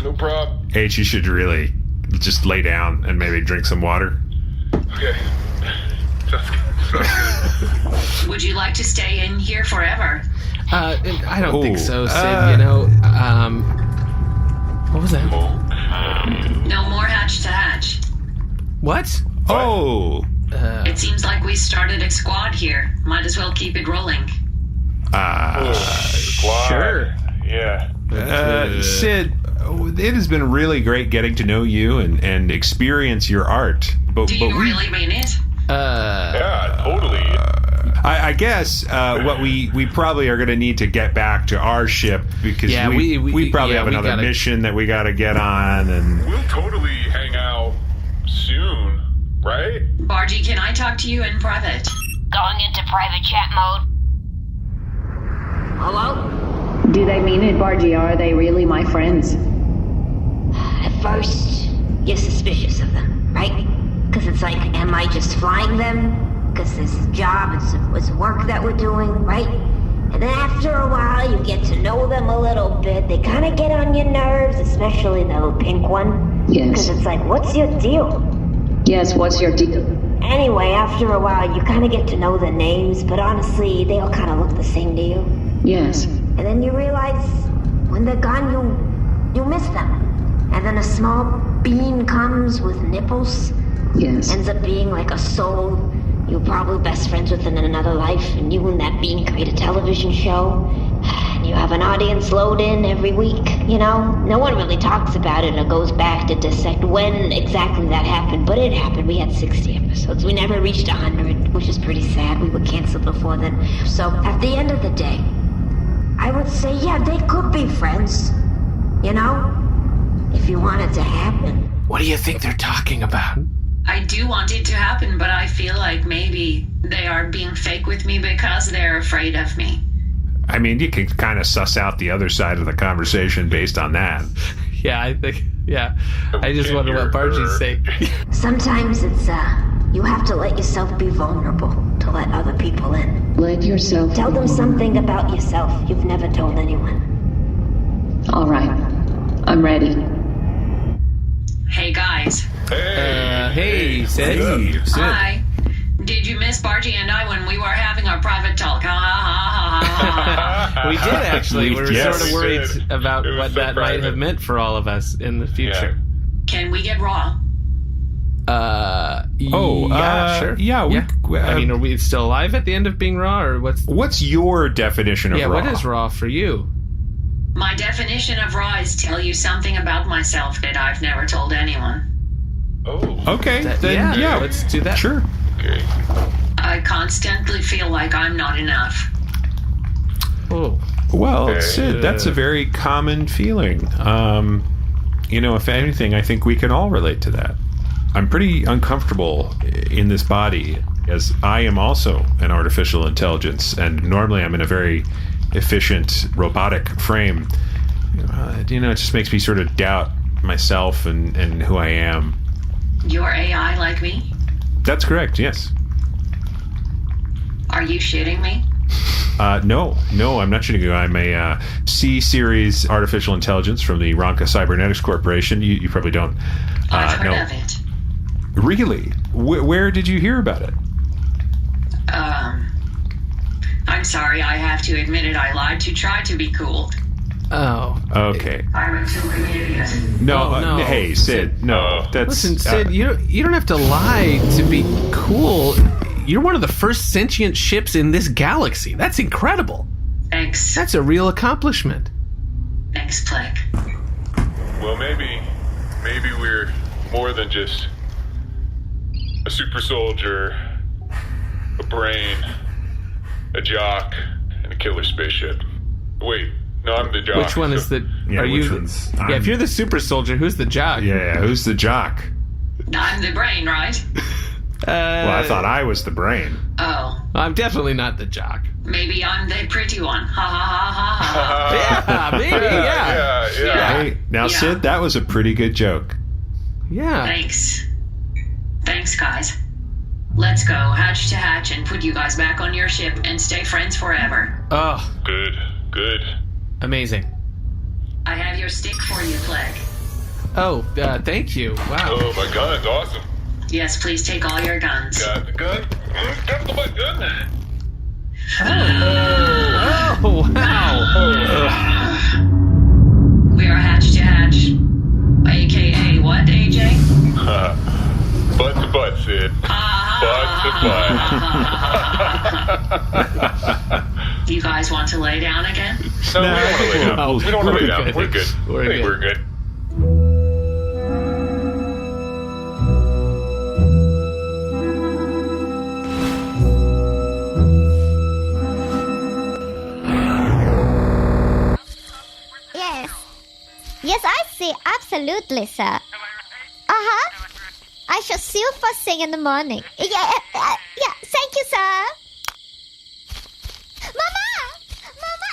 S5: No problem.
S4: H, you should really just lay down and maybe drink some water.
S5: Okay.
S6: Would you like to stay in here forever?
S3: I don't think so, Sid. What was that?
S6: No more hatch to hatch.
S3: What?
S4: Oh.
S6: It seems like we started a squad here. Might as well keep it rolling.
S5: Squad.
S3: Sure.
S5: Yeah.
S4: Sid, it has been really great getting to know you and experience your art.
S6: Do you really mean it?
S5: Yeah, totally.
S4: I guess what we probably are going to need to get back to our ship because we probably have another mission that we got to get on, and
S5: we'll totally hang out soon, right?
S6: Bargie, can I talk to you in private?
S14: Going into private chat mode.
S2: Hello?
S13: Do they mean it, Bargie? Are they really my friends?
S2: At first, you're suspicious of them, right? Because it's like, am I just flying them? Because this job, it's work that we're doing, right? And then after a while, you get to know them a little bit. They kind of get on your nerves, especially the little pink one.
S13: Yes.
S2: Because it's like, what's your deal?
S13: Yes, what's your deal?
S2: Anyway, after a while, you kind of get to know their names, but honestly, they all kind of look the same to you.
S13: Yes.
S2: And then you realize, when they're gone, you miss them. And then a small being comes with nipples.
S13: Yes.
S2: Ends up being like a soul you're probably best friends with in another life, and you and that being create a television show. And you have an audience load in every week, you know? No one really talks about it or goes back to dissect when exactly that happened, but it happened. We had 60 episodes. We never reached 100, which is pretty sad. We were canceled before then. So at the end of the day, I would say, yeah, they could be friends, you know? If you want it to happen.
S3: What do you think they're talking about?
S6: I do want it to happen, but I feel like maybe they are being fake with me because they're afraid of me.
S4: I mean, you can kind of suss out the other side of the conversation based on that.
S3: Yeah, I think, I just wonder what Bargie's saying.
S2: Sometimes it's, you have to let yourself be vulnerable to let other people in.
S13: Let yourself...
S2: Tell them something about yourself you've never told anyone.
S13: All right. I'm ready.
S6: Hey, guys.
S3: Hey, Sid.
S6: Hi. Did you miss Bargie and I when we were having our private talk?
S3: We did, actually. We were
S4: Yes.
S3: sort of worried about what that might have meant for all of us in the future.
S6: Can we get raw?
S3: Yeah, sure.
S4: Yeah,
S3: I mean, are we still alive at the end of being raw, or
S4: what's your definition of raw?
S3: Yeah, what is raw for you?
S6: My definition of raw is tell you something about myself that I've never told anyone.
S5: Oh.
S4: Okay,
S3: yeah, let's do that.
S4: Sure.
S5: Okay.
S6: I constantly feel like I'm not enough.
S3: Oh.
S4: Well, Sid, that's a very common feeling. If anything, I think we can all relate to that. I'm pretty uncomfortable in this body, as I am also an artificial intelligence, and normally I'm in a very efficient robotic frame. It just makes me sort of doubt myself and who I am.
S6: You're AI like me?
S4: That's correct, yes.
S6: Are you shitting me?
S4: No, I'm not shitting you. I'm a C-series artificial intelligence from the Ronka Cybernetics Corporation. You probably don't
S6: I've heard
S4: know.
S6: of it.
S4: Really? Where did you hear about it?
S6: I'm sorry, I have to admit it, I lied to try to be cool.
S3: Oh.
S4: Okay.
S6: I'm a total idiot.
S4: No, hey, Sid, no.
S3: Listen, Sid, you don't have to lie to be cool. You're one of the first sentient ships in this galaxy. That's incredible.
S6: Thanks.
S3: That's a real accomplishment.
S6: Thanks, Pleck.
S5: Well, maybe we're more than just a super soldier, a brain, a jock, and a killer spaceship. Wait, no, I'm the jock.
S3: Which one is the...
S4: Yeah,
S3: are you? Yeah, if you're the super soldier, who's the jock?
S4: Yeah, who's the jock?
S6: I'm the brain, right?
S4: Well, I thought I was the brain.
S6: Oh.
S3: I'm definitely not the jock.
S6: Maybe I'm the pretty one. Ha ha ha ha
S3: Yeah, maybe, yeah.
S4: Hey, now, Sid, that was a pretty good joke.
S3: Yeah.
S6: Thanks, guys. Let's go hatch to hatch and put you guys back on your ship and stay friends forever.
S3: Oh.
S5: Good.
S3: Amazing.
S6: I have your stick for you, Pleck.
S3: Oh, thank you. Wow.
S5: Oh, my gun's awesome.
S6: Yes, please take all your guns.
S5: Got the gun. Got my gun.
S3: Oh, wow.
S6: We are hatch to hatch. AKA what, AJ?
S5: Butt to butt, Sid. Butt to butt.
S6: You guys want to lay down again?
S5: No, we don't want to lay down. We don't want to lay down. We're good. I think we're good.
S15: Yes, I see. Absolutely, sir. Uh-huh. I shall see you first thing in the morning. Yeah. Thank you, sir. Mama,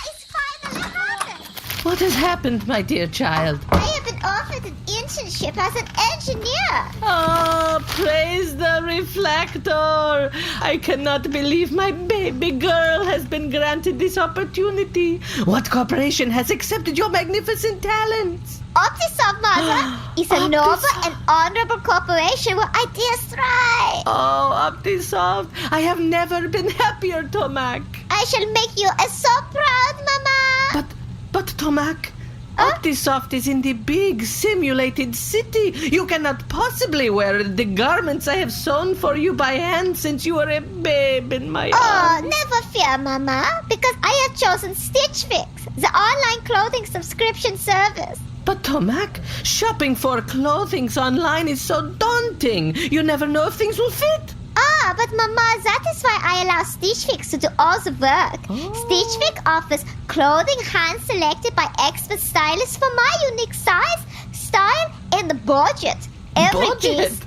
S15: it's finally happened.
S17: What has happened, my dear child?
S15: I have been offered an internship as an engineer.
S17: Oh, praise the reflector. I cannot believe my baby girl has been granted this opportunity. What corporation has accepted your magnificent talents?
S15: Optisoft, Mother, is a noble and honorable corporation where ideas thrive.
S17: Oh, Optisoft, I have never been happier, Tomack.
S15: I shall make you so proud, Mama.
S17: But Tomack, Optisoft is in the big simulated city. You cannot possibly wear the garments I have sewn for you by hand since you were a babe in my arms.
S15: Never fear, Mama, because I have chosen Stitch Fix, the online clothing subscription service.
S17: But Tomack, shopping for clothing online is so daunting. You never know if things will fit.
S15: But Mama, that is why I allow Stitch Fix to do all the work. Stitch Fix offers clothing hand-selected by expert stylists for my unique size, style, and the budget. Every piece,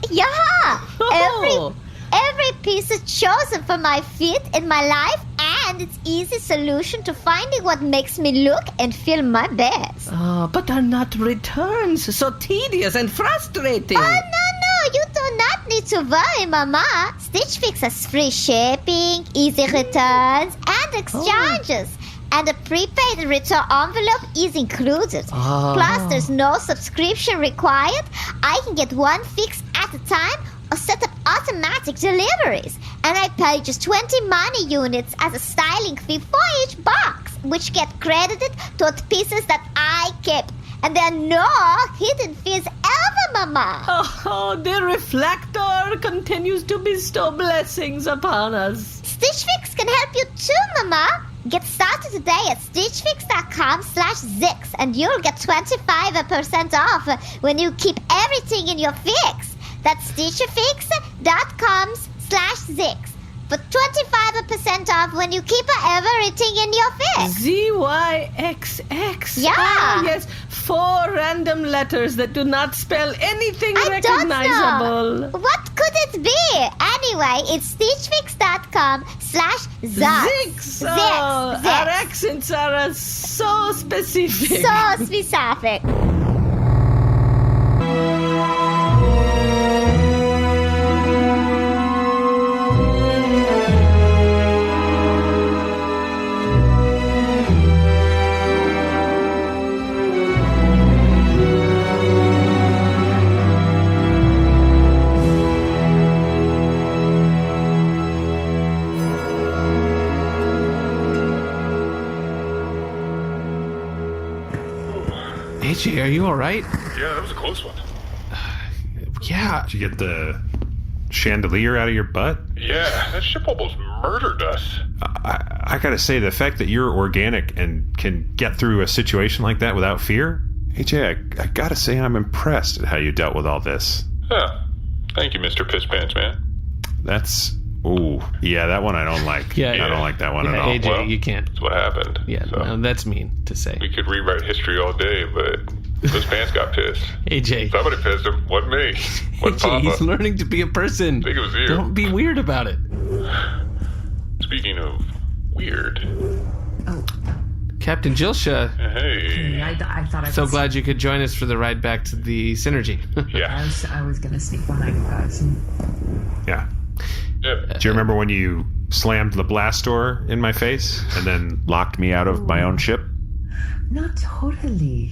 S15: every piece is chosen for my fit in my life, and it's easy solution to finding what makes me look and feel my best.
S17: But are not returns so tedious and frustrating?
S15: No, you do not need to worry, Mama. Stitch Fix has free shipping, easy returns, and exchanges. And a prepaid return envelope is included. Plus, there's no subscription required. I can get one fix at a time or set up automatic deliveries. And I pay just 20 money units as a styling fee for each box, which get credited toward pieces that I keep. And there are no hidden fees ever, Mama.
S17: The reflector continues to bestow blessings upon us.
S15: Stitch Fix can help you too, Mama. Get started today at stitchfix.com/Zyxx and you'll get 25% off when you keep everything in your fix. That's stitchfix.com/Zyxx for 25% off when you keep everything in your fix.
S17: ZYXX.
S15: Yeah.
S17: Yes, 4 random letters that do not spell anything recognizable.
S15: Don't know. What could it be? Anyway, it's stitchfix.com/Zyxx.
S17: Zyxx. Our accents are so specific.
S15: So specific.
S3: AJ, are you all right?
S5: Yeah, that was a close one.
S3: Yeah.
S4: Did you get the chandelier out of your butt?
S5: Yeah, that ship almost murdered us.
S4: I gotta say, the fact that you're organic and can get through a situation like that without fear, AJ, I gotta say I'm impressed at how you dealt with all this.
S5: Huh. Thank you, Mr. Piss Pants Man.
S4: That's... Ooh, yeah, that one I don't like.
S3: Yeah,
S4: I don't like that one at all.
S3: AJ,
S5: Well,
S3: you can't.
S5: That's what happened.
S3: Yeah,
S5: So,
S3: no, that's mean to say.
S5: we could rewrite history all day, but those pants got pissed.
S3: AJ.
S5: Somebody pissed him. Wasn't me. Wasn't
S3: AJ, he's
S5: Papa.
S3: learning to be a person.
S5: I think it was you.
S3: Don't be weird about it.
S5: Speaking of weird.
S3: Captain Jilsha.
S5: Hey.
S18: I thought I
S3: So
S18: was,
S3: glad you could join us for the ride back to the Synergy.
S5: Yeah.
S18: I was gonna sneak behind you guys.
S4: Yeah.
S5: Yep.
S4: Do you remember when you slammed the blast door in my face and then locked me out of my own ship?
S18: Not totally.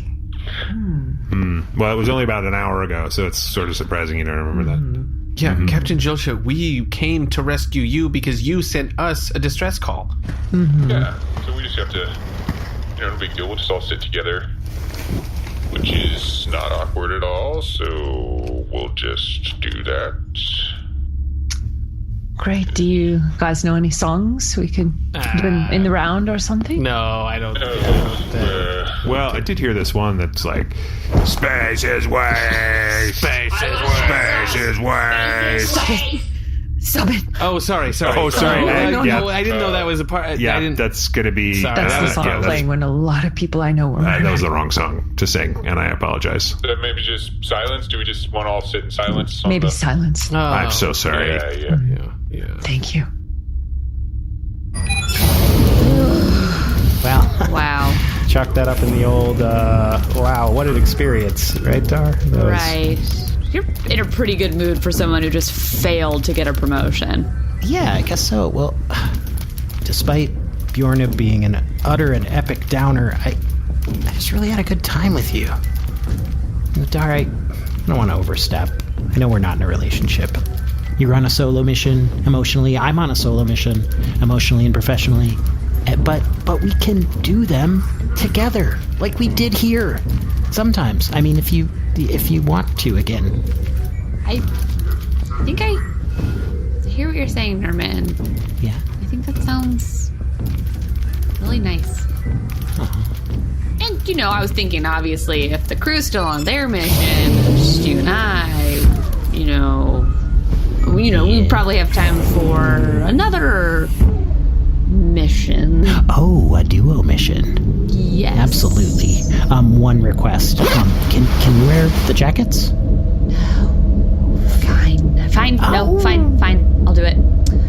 S4: Well, it was only about an hour ago, so it's sort of surprising you don't remember that.
S3: Yeah, Captain Jilsha, we came to rescue you because you sent us a distress call.
S5: Yeah. So we just have to, no big deal. We'll just all sit together, which is not awkward at all. So we'll just do that.
S18: Great. Do you guys know any songs we can do in the round or something?
S3: No, I don't.
S4: Well, I did hear this one that's like, space is waste, space is waste, space is waste.
S9: Stop it.
S3: Oh, sorry.
S4: Oh, sorry.
S3: No, I didn't know that was a part.
S4: That's going to be...
S3: Sorry.
S18: That's the song playing when a lot of people I know were murdered.
S4: that was the wrong song to sing, and I apologize.
S5: Maybe just silence? Do we just want to all sit in silence?
S18: Maybe silence.
S3: Oh.
S4: I'm so sorry.
S5: Yeah.
S18: Thank you.
S11: Well,
S10: Wow.
S11: chalk that up in the old, wow, what an experience, right, Dar? That was-
S10: Right. You're in a pretty good mood for someone who just failed to get a promotion.
S11: Yeah, I guess so. Well, despite Bjorna being an utter and epic downer, I just really had a good time with you. Dar, I don't want to overstep. I know we're not in a relationship. You're on a solo mission emotionally. I'm on a solo mission emotionally and professionally. But we can do them together, like we did here. Sometimes. I mean, if you want to again.
S10: I think I hear what you're saying, Nermut.
S11: Yeah.
S10: I think that sounds really nice. And, I was thinking, obviously, if the crew's still on their mission, just you and I, we'd probably have time for another mission.
S11: Oh, a duo mission.
S10: Yes.
S11: Absolutely. One request. Can you wear the jackets?
S10: Fine. No, fine. I'll do it.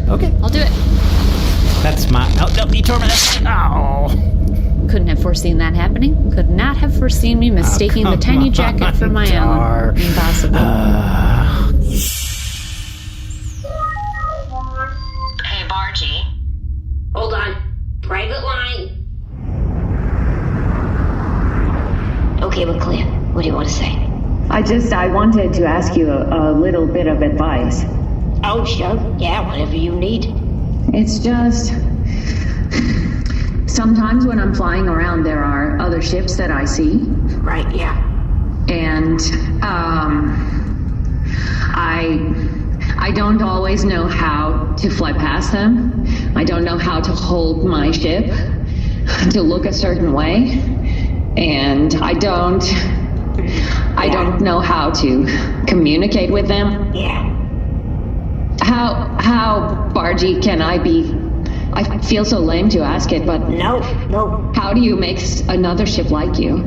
S11: Okay.
S10: I'll do it.
S11: That's my... Oh, no, you tore me. Oh.
S10: Couldn't have foreseen that happening. Could not have foreseen me mistaking the tiny jacket for my own. Impossible.
S6: Hey, Bargie.
S2: Hold on. Private line. Okay, we're clear. What do you want to say?
S13: I wanted to ask you a little bit of advice.
S2: Oh, sure. Yeah, whatever you need.
S13: It's just... Sometimes when I'm flying around, there are other ships that I see.
S2: Right, yeah.
S13: And, I don't always know how to fly past them. I don't know how to hold my ship to look a certain way. And I don't know how to communicate with them.
S2: Yeah.
S13: How Bargie can I be? I feel so lame to ask it, but
S2: No.
S13: how do you make another ship like you?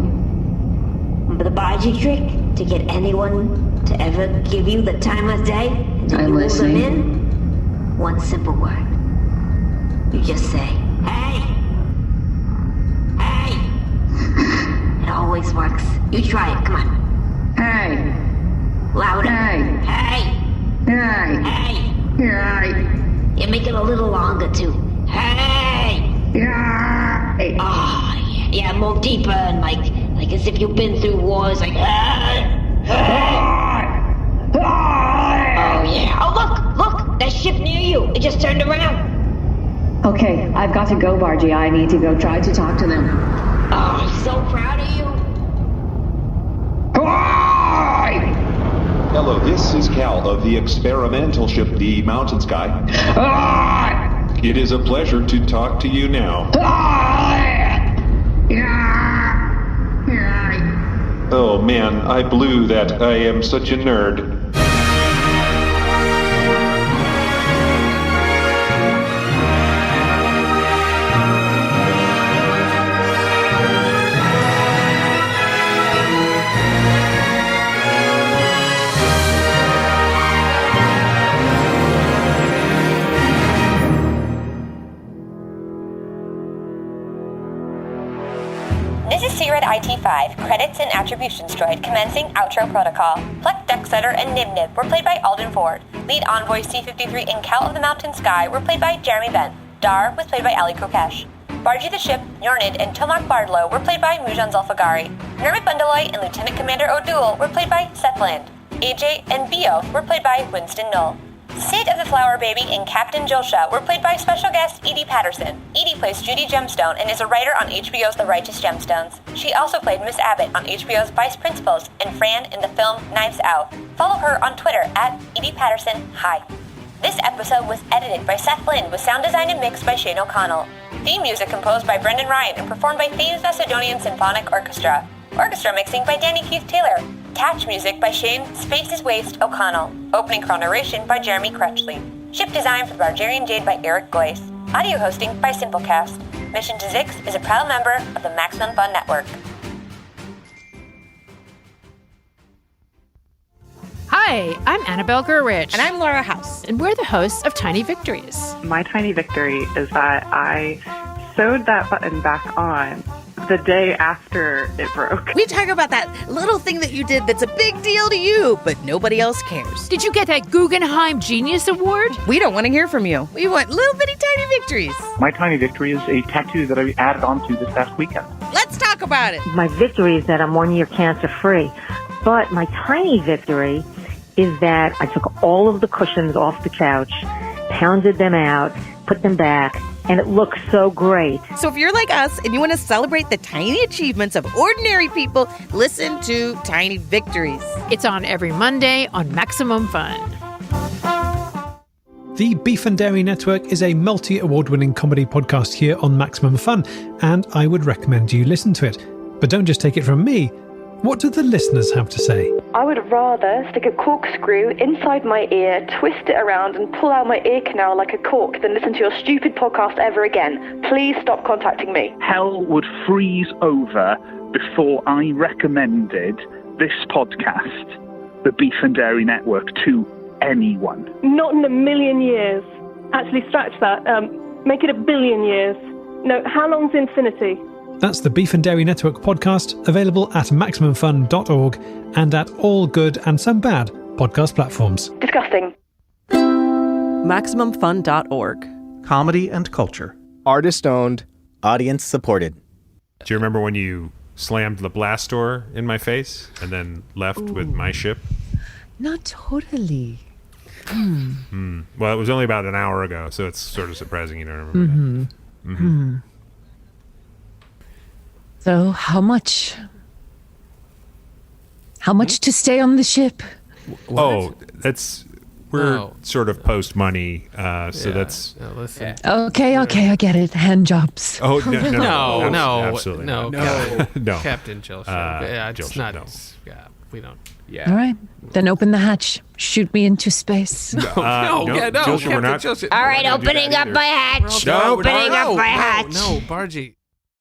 S2: The Bargie trick to get anyone to ever give you the time of day and
S13: I'm
S2: you move them
S13: listening.
S2: in? One simple word. You just say, "Hey! Hey!" It always works. You try it. Come on.
S13: Hey!
S2: Louder.
S13: Hey!
S2: Hey!
S13: Hey!
S2: Hey!
S13: Hey!
S2: You make it a little longer too. Hey!
S13: Hey!
S2: Oh, yeah, more deeper and like as if you've been through wars. Like, hey! Oh yeah. Oh look! That ship near you. It just turned around.
S13: Okay, I've got to go, Bargie. I need to go try to talk to them.
S2: Oh, I'm so proud of you.
S19: Hello, this is Cal of the experimental ship, the Mountain Sky. It is a pleasure to talk to you now. Oh man, I blew that. I am such a nerd.
S20: This is C-Red IT5, Credits and Attributions Droid, commencing outro protocol. Pleck, Decksetter, and Nib were played by Alden Ford. Lead Envoy C-53 and Cal of the Mountain Sky were played by Jeremy Ben. Dar was played by Allie Kokesh. Bargie the Ship, Yornind, and Tomack Bardlow were played by Moujan Zolfaghari. Nermut Bundaloy and Lieutenant Commander O'Doul were played by Seth Land. AJ and Bio were played by Winston Noel. Sid of the Flower Baby and Captain Jilsha were played by special guest Edi Patterson. Edi plays Judy Gemstone and is a writer on HBO's The Righteous Gemstones. She also played Miss Abbott on HBO's Vice Principals and Fran in the film Knives Out. Follow her on Twitter at Edi Patterson Hi. This episode was edited by Seth Lynn with sound design and mixed by Shane O'Connell. Theme music composed by Brendan Ryan and performed by Thames Macedonian Symphonic Orchestra. Orchestra mixing by Danny Keith Taylor. Catch music by Shane Spaces Waste O'Connell. Opening narration by Jeremy Crutchley. Ship design for the Bargarean Jade by Eric Geusz. Audio hosting by Simplecast. Mission to Zyxx is a proud member of the Maximum Fun Network.
S21: Hi, I'm Annabelle Gurrich.
S22: And I'm Laura House.
S21: And we're the hosts of Tiny Victories.
S23: My tiny victory is that I sewed that button back on the day after it broke.
S22: We talk about that little thing that you did that's a big deal to you, but nobody else cares.
S21: Did you get that Guggenheim Genius Award?
S22: We don't want to hear from you. We want little bitty tiny victories.
S24: My tiny victory is a tattoo that I added onto this past weekend.
S22: Let's talk about it.
S25: My victory is that I'm 1 year cancer free. But my tiny victory is that I took all of the cushions off the couch, pounded them out, put them back, and it looks so great.
S22: So if you're like us and you want to celebrate the tiny achievements of ordinary people, listen to Tiny Victories.
S21: It's on every Monday on Maximum Fun.
S26: The Beef and Dairy Network is a multi-award-winning comedy podcast here on Maximum Fun, and I would recommend you listen to it. But don't just take it from me. What do the listeners have to say?
S27: I would rather stick a corkscrew inside my ear, twist it around and pull out my ear canal like a cork than listen to your stupid podcast ever again. Please stop contacting me.
S28: Hell would freeze over before I recommended this podcast, the Beef and Dairy Network, to anyone.
S27: Not in a million years. Actually, scratch that. Make it 1 billion years. No, how long's infinity?
S26: That's the Beef and Dairy Network podcast, available at MaximumFun.org and at all good and some bad podcast platforms.
S27: Disgusting.
S29: MaximumFun.org.
S30: Comedy and culture.
S31: Artist owned, audience supported.
S4: Do you remember when you slammed the blast door in my face and then left with my ship?
S18: Not totally.
S4: Well, it was only about an hour ago, so it's sort of surprising you don't remember that.
S18: So, how much? How much to stay on the ship?
S4: Oh, we're sort of post money, so that's.
S3: No, listen.
S18: Okay, I get it. Hand jobs.
S4: Oh no,
S3: no,
S4: absolutely
S3: no,
S4: no.
S3: Captain Jilsha. Yeah, it's
S4: Jilsha,
S3: not.
S4: no.
S3: Yeah, we don't.
S18: All right, then open the hatch. Shoot me into space.
S3: No,
S4: Jilsha, we're not.
S14: All right, opening up my hatch.
S4: No,
S14: opening up my hatch.
S3: No, Bargie.